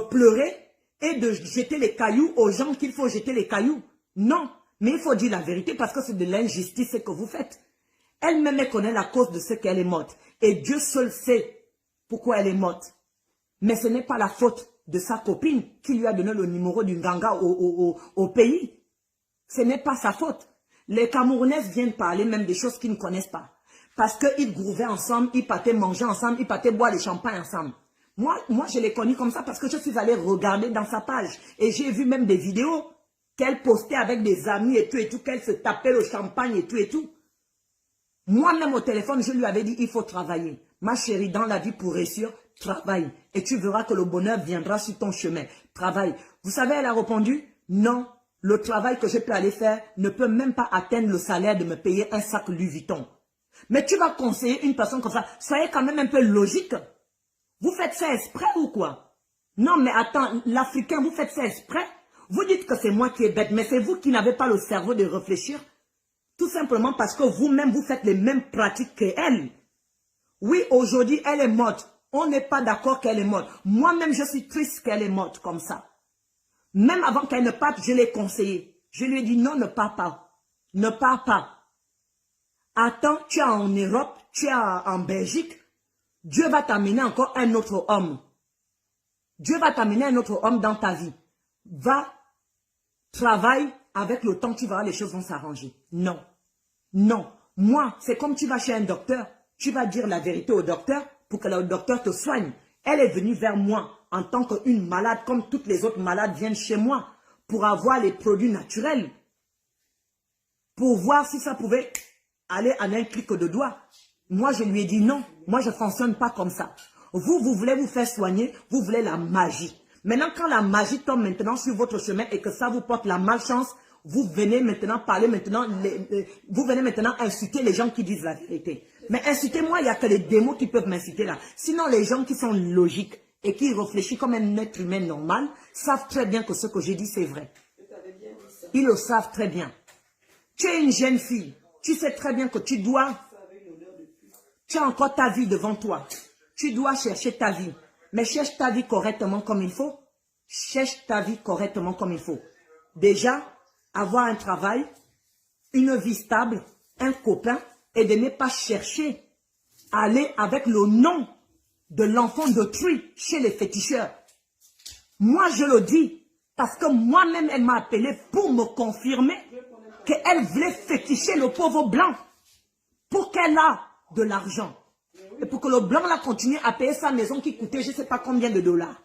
pleurer et de jeter les cailloux aux gens qu'il faut jeter les cailloux. Non, mais il faut dire la vérité parce que c'est de l'injustice que vous faites. Elle-même connaît la cause de ce qu'elle est morte. Et Dieu seul sait pourquoi elle est morte. Mais ce n'est pas la faute de sa copine qui lui a donné le numéro du ganga au pays. Ce n'est pas sa faute. Les Camerounaises viennent parler même des choses qu'ils ne connaissent pas. Parce qu'ils grouvaient ensemble, ils partaient manger ensemble, ils partaient boire des champagnes ensemble. Moi, je l'ai connue comme ça parce que je suis allée regarder dans sa page. Et j'ai vu même des vidéos qu'elle postait avec des amis et tout, qu'elle se tapait le champagne et tout. Moi-même au téléphone, je lui avais dit, il faut travailler. Ma chérie, dans la vie pour réussir, travaille. Et tu verras que le bonheur viendra sur ton chemin. Travaille. Vous savez, elle a répondu, non, le travail que je peux aller faire ne peut même pas atteindre le salaire de me payer un sac Louis Vuitton. Mais tu vas conseiller une personne comme ça. Soyez quand même un peu logique. Vous faites ça exprès ou quoi? Non, mais attends, l'Africain, vous faites ça exprès? Vous dites que c'est moi qui est bête, mais c'est vous qui n'avez pas le cerveau de réfléchir. Tout simplement parce que vous-même, vous faites les mêmes pratiques qu'elle. Oui, aujourd'hui, elle est morte. On n'est pas d'accord qu'elle est morte. Moi-même, je suis triste qu'elle est morte comme ça. Même avant qu'elle ne parte, je l'ai conseillé. Je lui ai dit non, ne pars pas. Ne pars pas. Attends, tu es en Europe, tu es en Belgique. Dieu va t'amener encore un autre homme. Dieu va t'amener un autre homme dans ta vie. Va, travaille, avec le temps, tu verras, les choses vont s'arranger. Non. Non. Moi, c'est comme tu vas chez un docteur. Tu vas dire la vérité au docteur pour que le docteur te soigne. Elle est venue vers moi en tant qu'une malade, comme toutes les autres malades viennent chez moi, pour avoir les produits naturels. Pour voir si ça pouvait aller en un clic de doigt. Moi, je lui ai dit non. Moi, je ne fonctionne pas comme ça. Vous voulez vous faire soigner, vous voulez la magie. Maintenant, quand la magie tombe maintenant sur votre chemin et que ça vous porte la malchance, vous venez maintenant parler maintenant, vous venez maintenant insulter les gens qui disent la vérité. Mais insultez-moi, il n'y a que les démons qui peuvent m'insulter là. Sinon, les gens qui sont logiques et qui réfléchissent comme un être humain normal, savent très bien que ce que j'ai dit, c'est vrai. Ils le savent très bien. Tu es une jeune fille. Tu sais très bien que tu as encore ta vie devant toi. Tu dois chercher ta vie. Mais cherche ta vie correctement comme il faut. Cherche ta vie correctement comme il faut. Déjà, avoir un travail, une vie stable, un copain, et de ne pas chercher à aller avec le nom de l'enfant d'autrui chez les féticheurs. Moi, je le dis, parce que moi-même, elle m'a appelé pour me confirmer qu'elle voulait féticher le pauvre blanc pour qu'elle a de l'argent. Et pour que le blanc là continue à payer sa maison qui coûtait je ne sais pas combien de dollars.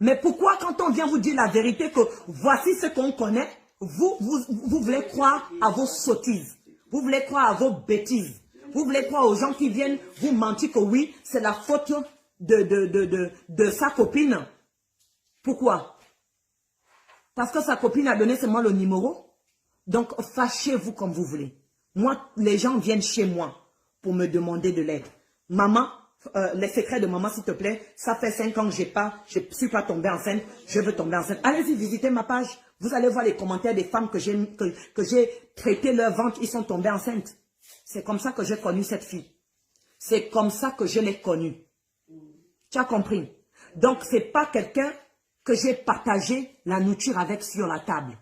Mais pourquoi quand on vient vous dire la vérité que voici ce qu'on connaît, vous voulez croire à vos sottises, vous voulez croire à vos bêtises, vous voulez croire aux gens qui viennent vous mentir que oui, c'est la faute de sa copine. Pourquoi? Parce que sa copine a donné seulement le numéro. Donc fâchez-vous comme vous voulez. Moi, les gens viennent chez moi pour me demander de l'aide. Maman, les secrets de maman, s'il te plaît, ça fait 5 ans que je ne suis pas tombée enceinte, je veux tomber enceinte. Allez-y, visitez ma page. Vous allez voir les commentaires des femmes que j'ai traité leur ventre, ils sont tombés enceintes. C'est comme ça que j'ai connu cette fille. C'est comme ça que je l'ai connue. Tu as compris? Donc, ce n'est pas quelqu'un que j'ai partagé la nourriture avec sur la table.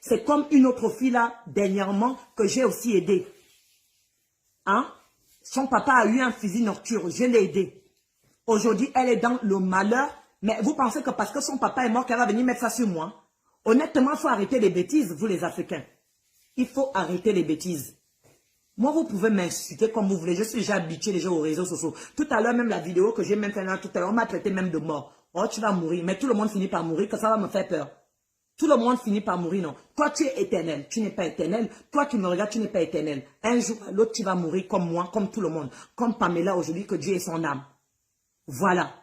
C'est comme une autre fille là, dernièrement, que j'ai aussi aidée. Hein? Son papa a eu un fusil nocturne, je l'ai aidée. Aujourd'hui, elle est dans le malheur, mais vous pensez que parce que son papa est mort, qu'elle va venir mettre ça sur moi? Honnêtement, il faut arrêter les bêtises, vous les Africains. Il faut arrêter les bêtises. Moi, vous pouvez m'insulter comme vous voulez. Je suis déjà habitué déjà aux réseaux sociaux. Tout à l'heure, même la vidéo que j'ai même fait là, tout à l'heure, on m'a traité même de mort. Oh, tu vas mourir. Mais tout le monde finit par mourir, que ça va me faire peur. Tout le monde finit par mourir, non. Toi, tu es éternel. Tu n'es pas éternel. Toi, tu me regardes, tu n'es pas éternel. Un jour, l'autre, tu vas mourir comme moi, comme tout le monde. Comme Pamela aujourd'hui, que Dieu est son âme. Voilà.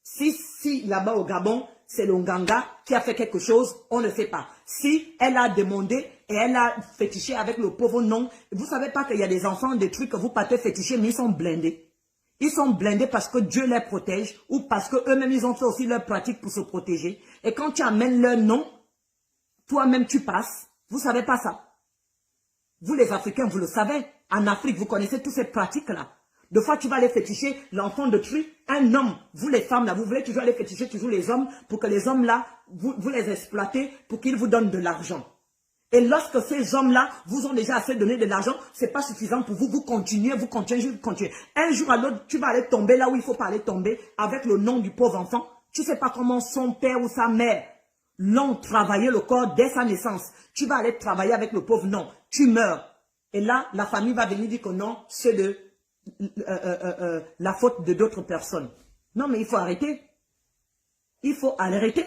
Si là-bas au Gabon, c'est le Nganga qui a fait quelque chose, on ne sait pas. Si elle a demandé et elle a fétiché avec le pauvre nom, vous ne savez pas qu'il y a des enfants, des trucs que vous partez féticher, mais ils sont blindés. Ils sont blindés parce que Dieu les protège ou parce qu'eux-mêmes, ils ont fait aussi leur pratique pour se protéger. Et quand tu amènes leur nom, toi-même tu passes. Vous ne savez pas ça. Vous les Africains, vous le savez. En Afrique, vous connaissez toutes ces pratiques-là. Deux fois, tu vas aller féticher l'enfant d'autrui, un homme. Vous les femmes, là, vous voulez toujours aller féticher toujours les hommes pour que les hommes, là, vous les exploitez pour qu'ils vous donnent de l'argent. Et lorsque ces hommes-là vous ont déjà assez donné de l'argent, ce n'est pas suffisant pour vous. Vous continuez, vous continuez, vous continuez. Un jour à l'autre, tu vas aller tomber là où il ne faut pas aller tomber avec le nom du pauvre enfant. Tu ne sais pas comment son père ou sa mère l'ont travaillé le corps dès sa naissance. Tu vas aller travailler avec le pauvre nom. Tu meurs. Et là, la famille va venir dire que non, c'est de la faute de d'autres personnes. Non, mais il faut arrêter. Il faut arrêter.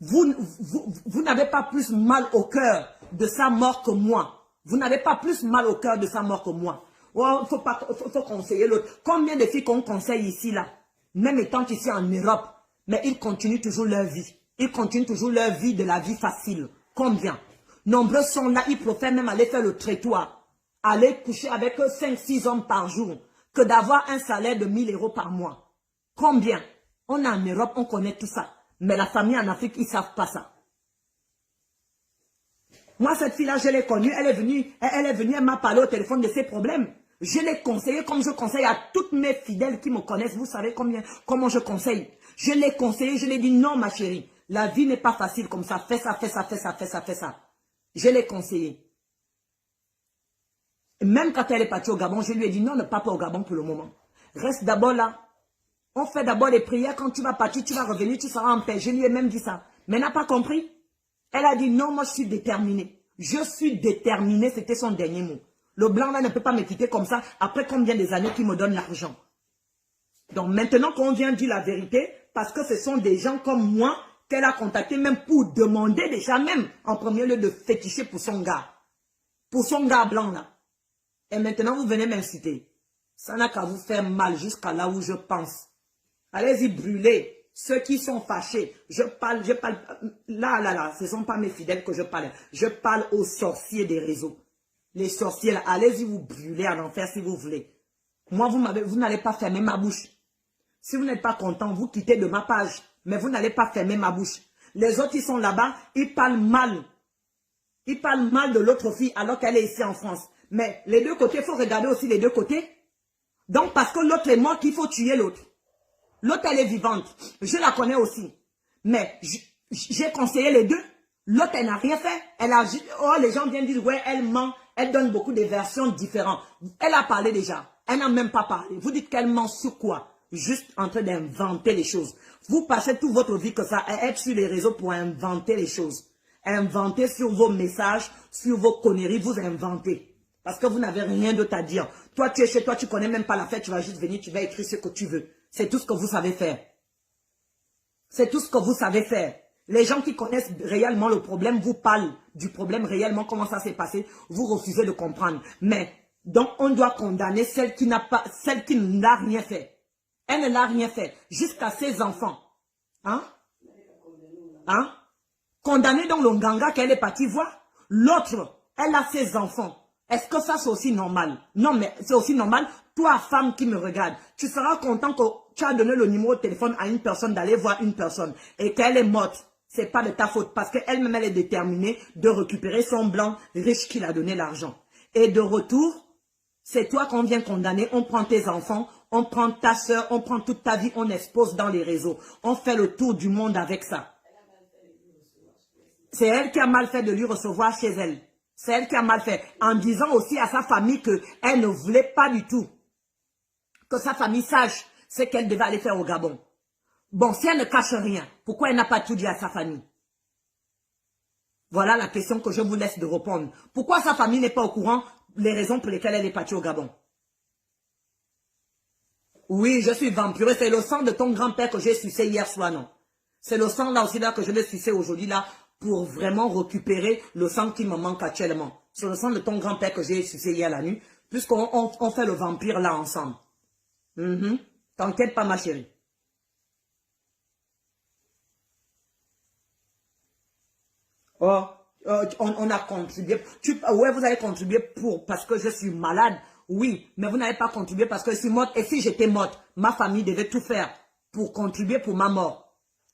Vous n'avez pas plus mal au cœur de sa mort que moi. Vous n'avez pas plus mal au cœur de sa mort que moi. Oh, il faut conseiller l'autre. Combien de filles qu'on conseille ici, là, même étant ici en Europe, mais ils continuent toujours leur vie. Ils continuent toujours leur vie de la vie facile. Combien? Nombreux sont là, ils préfèrent même aller faire le trottoir, aller coucher avec 5-6 hommes par jour, que d'avoir un salaire de 1000 € par mois. Combien? On est en Europe, on connaît tout ça. Mais la famille en Afrique, ils ne savent pas ça. Moi, cette fille-là, je l'ai connue, elle est venue, elle m'a parlé au téléphone de ses problèmes. Je l'ai conseillé comme je conseille à toutes mes fidèles qui me connaissent. Vous savez comment je conseille. Je l'ai conseillé, je l'ai dit non, ma chérie. La vie n'est pas facile comme ça. Fais ça, fais ça, fais ça, fais ça, fais ça. Je l'ai conseillé. Même quand elle est partie au Gabon, je lui ai dit non, ne pars pas au Gabon pour le moment. Reste d'abord là. On fait d'abord les prières. Quand tu vas partir, tu vas revenir, tu seras en paix. Je lui ai même dit ça. Mais elle n'a pas compris. Elle a dit non, moi je suis déterminée. Je suis déterminée, c'était son dernier mot. Le blanc là ne peut pas me quitter comme ça après combien des années qu'il me donne l'argent. Donc maintenant qu'on vient dire la vérité, parce que ce sont des gens comme moi qu'elle a contacté même pour demander déjà même en premier lieu de féticher pour son gars. Pour son gars blanc là. Et maintenant vous venez m'inciter. Ça n'a qu'à vous faire mal jusqu'à là où je pense. Allez-y brûler. ceux qui sont fâchés, je parle, là, ce ne sont pas mes fidèles que je parle. Je parle aux sorciers des réseaux. Les sorciers, là, allez-y vous brûler en enfer si vous voulez. Moi, vous n'allez pas fermer ma bouche. Si vous n'êtes pas content, vous quittez de ma page. Mais vous n'allez pas fermer ma bouche. Les autres, ils sont là-bas, ils parlent mal. Ils parlent mal de l'autre fille alors qu'elle est ici en France. Mais les deux côtés, il faut regarder aussi les deux côtés. Donc, parce que l'autre est morte, il faut tuer l'autre. L'autre, elle est vivante. Je la connais aussi. Mais j'ai conseillé les deux. L'autre, elle n'a rien fait. Elle a juste... Oh, les gens viennent dire, ouais, elle ment. Elle donne beaucoup de versions différentes. Elle a parlé déjà. Elle n'a même pas parlé. Vous dites qu'elle ment sur quoi? Juste en train d'inventer les choses. Vous passez toute votre vie que ça à être sur les réseaux pour inventer les choses. Inventer sur vos messages, sur vos conneries, vous inventez. Parce que vous n'avez rien d'autre à dire. Toi, tu es chez toi, tu ne connais même pas la fête, tu vas juste venir, tu vas écrire ce que tu veux. C'est tout ce que vous savez faire. C'est tout ce que vous savez faire. Les gens qui connaissent réellement le problème vous parlent du problème réellement, comment ça s'est passé. Vous refusez de comprendre. Mais, donc, on doit condamner celle qui n'a rien fait. Elle ne l'a rien fait. Jusqu'à ses enfants. Hein? Hein? Condamner donc le Nganga qu'elle est partie voir. L'autre, elle a ses enfants. Est-ce que ça c'est aussi normal? Non, mais c'est aussi normal. Toi, femme qui me regarde, tu seras content que tu as donné le numéro de téléphone à une personne d'aller voir une personne et qu'elle est morte. C'est pas de ta faute parce qu'elle-même, elle est déterminée de récupérer son blanc riche qui l'a donné l'argent. Et de retour, c'est toi qu'on vient condamner. On prend tes enfants, on prend ta soeur, on prend toute ta vie, on expose dans les réseaux. On fait le tour du monde avec ça. C'est elle qui a mal fait de lui recevoir chez elle. C'est elle qui a mal fait. En disant aussi à sa famille qu'elle ne voulait pas du tout que sa famille sache ce qu'elle devait aller faire au Gabon. Bon, si elle ne cache rien, pourquoi elle n'a pas tout dit à sa famille? Voilà la question que je vous laisse de répondre. Pourquoi sa famille n'est pas au courant les raisons pour lesquelles elle est partie au Gabon? Oui, je suis vampireux. C'est le sang de ton grand-père que j'ai sucé hier soir, non? C'est le sang là aussi là que je vais sucer aujourd'hui là pour vraiment récupérer le sang qui me manque actuellement. C'est le sang de ton grand-père que j'ai sucé hier la nuit, puisqu'on fait le vampire là ensemble. T'inquiète pas ma chérie. Oh, on a contribué. Ouais, vous avez contribué parce que je suis malade. Oui, mais vous n'avez pas contribué parce que je suis morte. Et si j'étais morte, ma famille devait tout faire pour contribuer pour ma mort.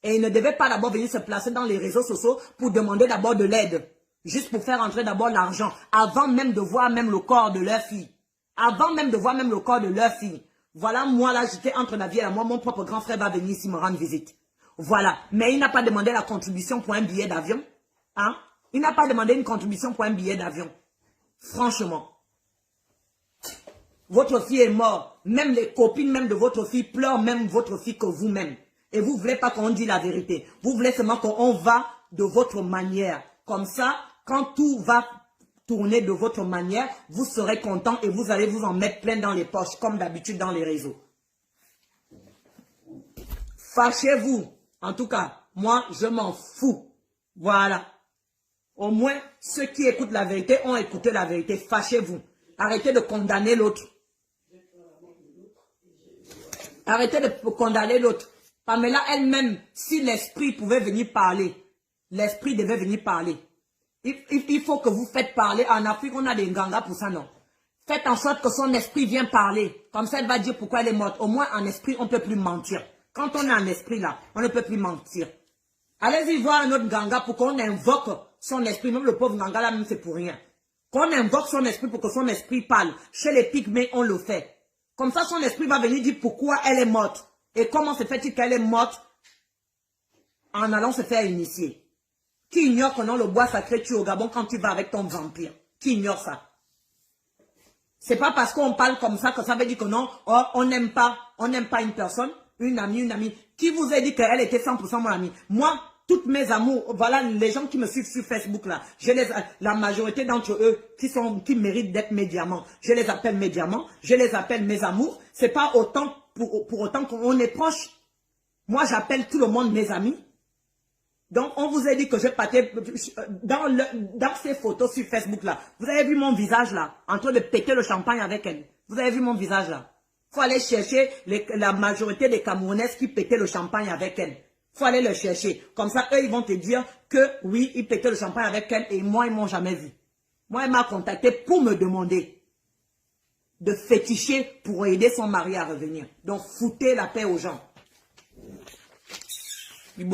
Et ils ne devaient pas d'abord venir se placer dans les réseaux sociaux pour demander d'abord de l'aide. Juste pour faire entrer d'abord l'argent. Avant même de voir même le corps de leur fille. Avant même de voir même le corps de leur fille. Voilà, moi là, j'étais entre la vie et la mort. Mon propre grand frère va venir ici me rendre visite. Voilà. Mais il n'a pas demandé la contribution pour un billet d'avion. Hein? Il n'a pas demandé une contribution pour un billet d'avion. Franchement. Votre fille est morte. Même les copines même de votre fille pleurent même votre fille que vous-même. Et vous ne voulez pas qu'on dise la vérité. Vous voulez seulement qu'on va de votre manière. Comme ça, quand tout va tourner de votre manière, vous serez content et vous allez vous en mettre plein dans les poches, comme d'habitude dans les réseaux. Fâchez-vous. En tout cas, moi, je m'en fous. Voilà. Au moins, ceux qui écoutent la vérité ont écouté la vérité. Fâchez-vous. Arrêtez de condamner l'autre. Arrêtez de condamner l'autre. Pamela elle-même, si l'esprit pouvait venir parler, l'esprit devait venir parler. Il faut que vous faites parler. En Afrique, on a des Nganga pour ça, non? Faites en sorte que son esprit vienne parler. Comme ça, elle va dire pourquoi elle est morte. Au moins, en esprit, on ne peut plus mentir. Quand on est en esprit, là, on ne peut plus mentir. Allez-y voir un autre Nganga pour qu'on invoque son esprit. Même le pauvre Nganga, là, même, c'est pour rien. Qu'on invoque son esprit pour que son esprit parle. Chez les pygmées, on le fait. Comme ça, son esprit va venir dire pourquoi elle est morte. Et comment se fait-il qu'elle est morte en allant se faire initier? Qui ignore que non, le bois sacré tue au Gabon quand tu vas avec ton vampire? Qui ignore ça? C'est pas parce qu'on parle comme ça que ça veut dire que non, oh, on n'aime pas une personne, une amie. Qui vous a dit qu'elle était 100% mon amie? Moi, toutes mes amours, voilà les gens qui me suivent sur Facebook là, la majorité d'entre eux qui méritent d'être mes diamants, je les appelle mes diamants, je les appelle mes amours. C'est pas autant pour autant qu'on est proche. Moi, j'appelle tout le monde mes amis. Donc, on vous a dit que je partais dans ces photos sur Facebook là. Vous avez vu mon visage là, en train de péter le champagne avec elle. Vous avez vu mon visage là. faut aller chercher la majorité des Camerounaises qui pétaient le champagne avec elle. Faut aller le chercher. Comme ça, eux, ils vont te dire que oui, ils pétaient le champagne avec elle et moi, ils m'ont jamais vu. Moi, elle m'a contacté pour me demander de féticher pour aider son mari à revenir. Donc, foutez la paix aux gens. Il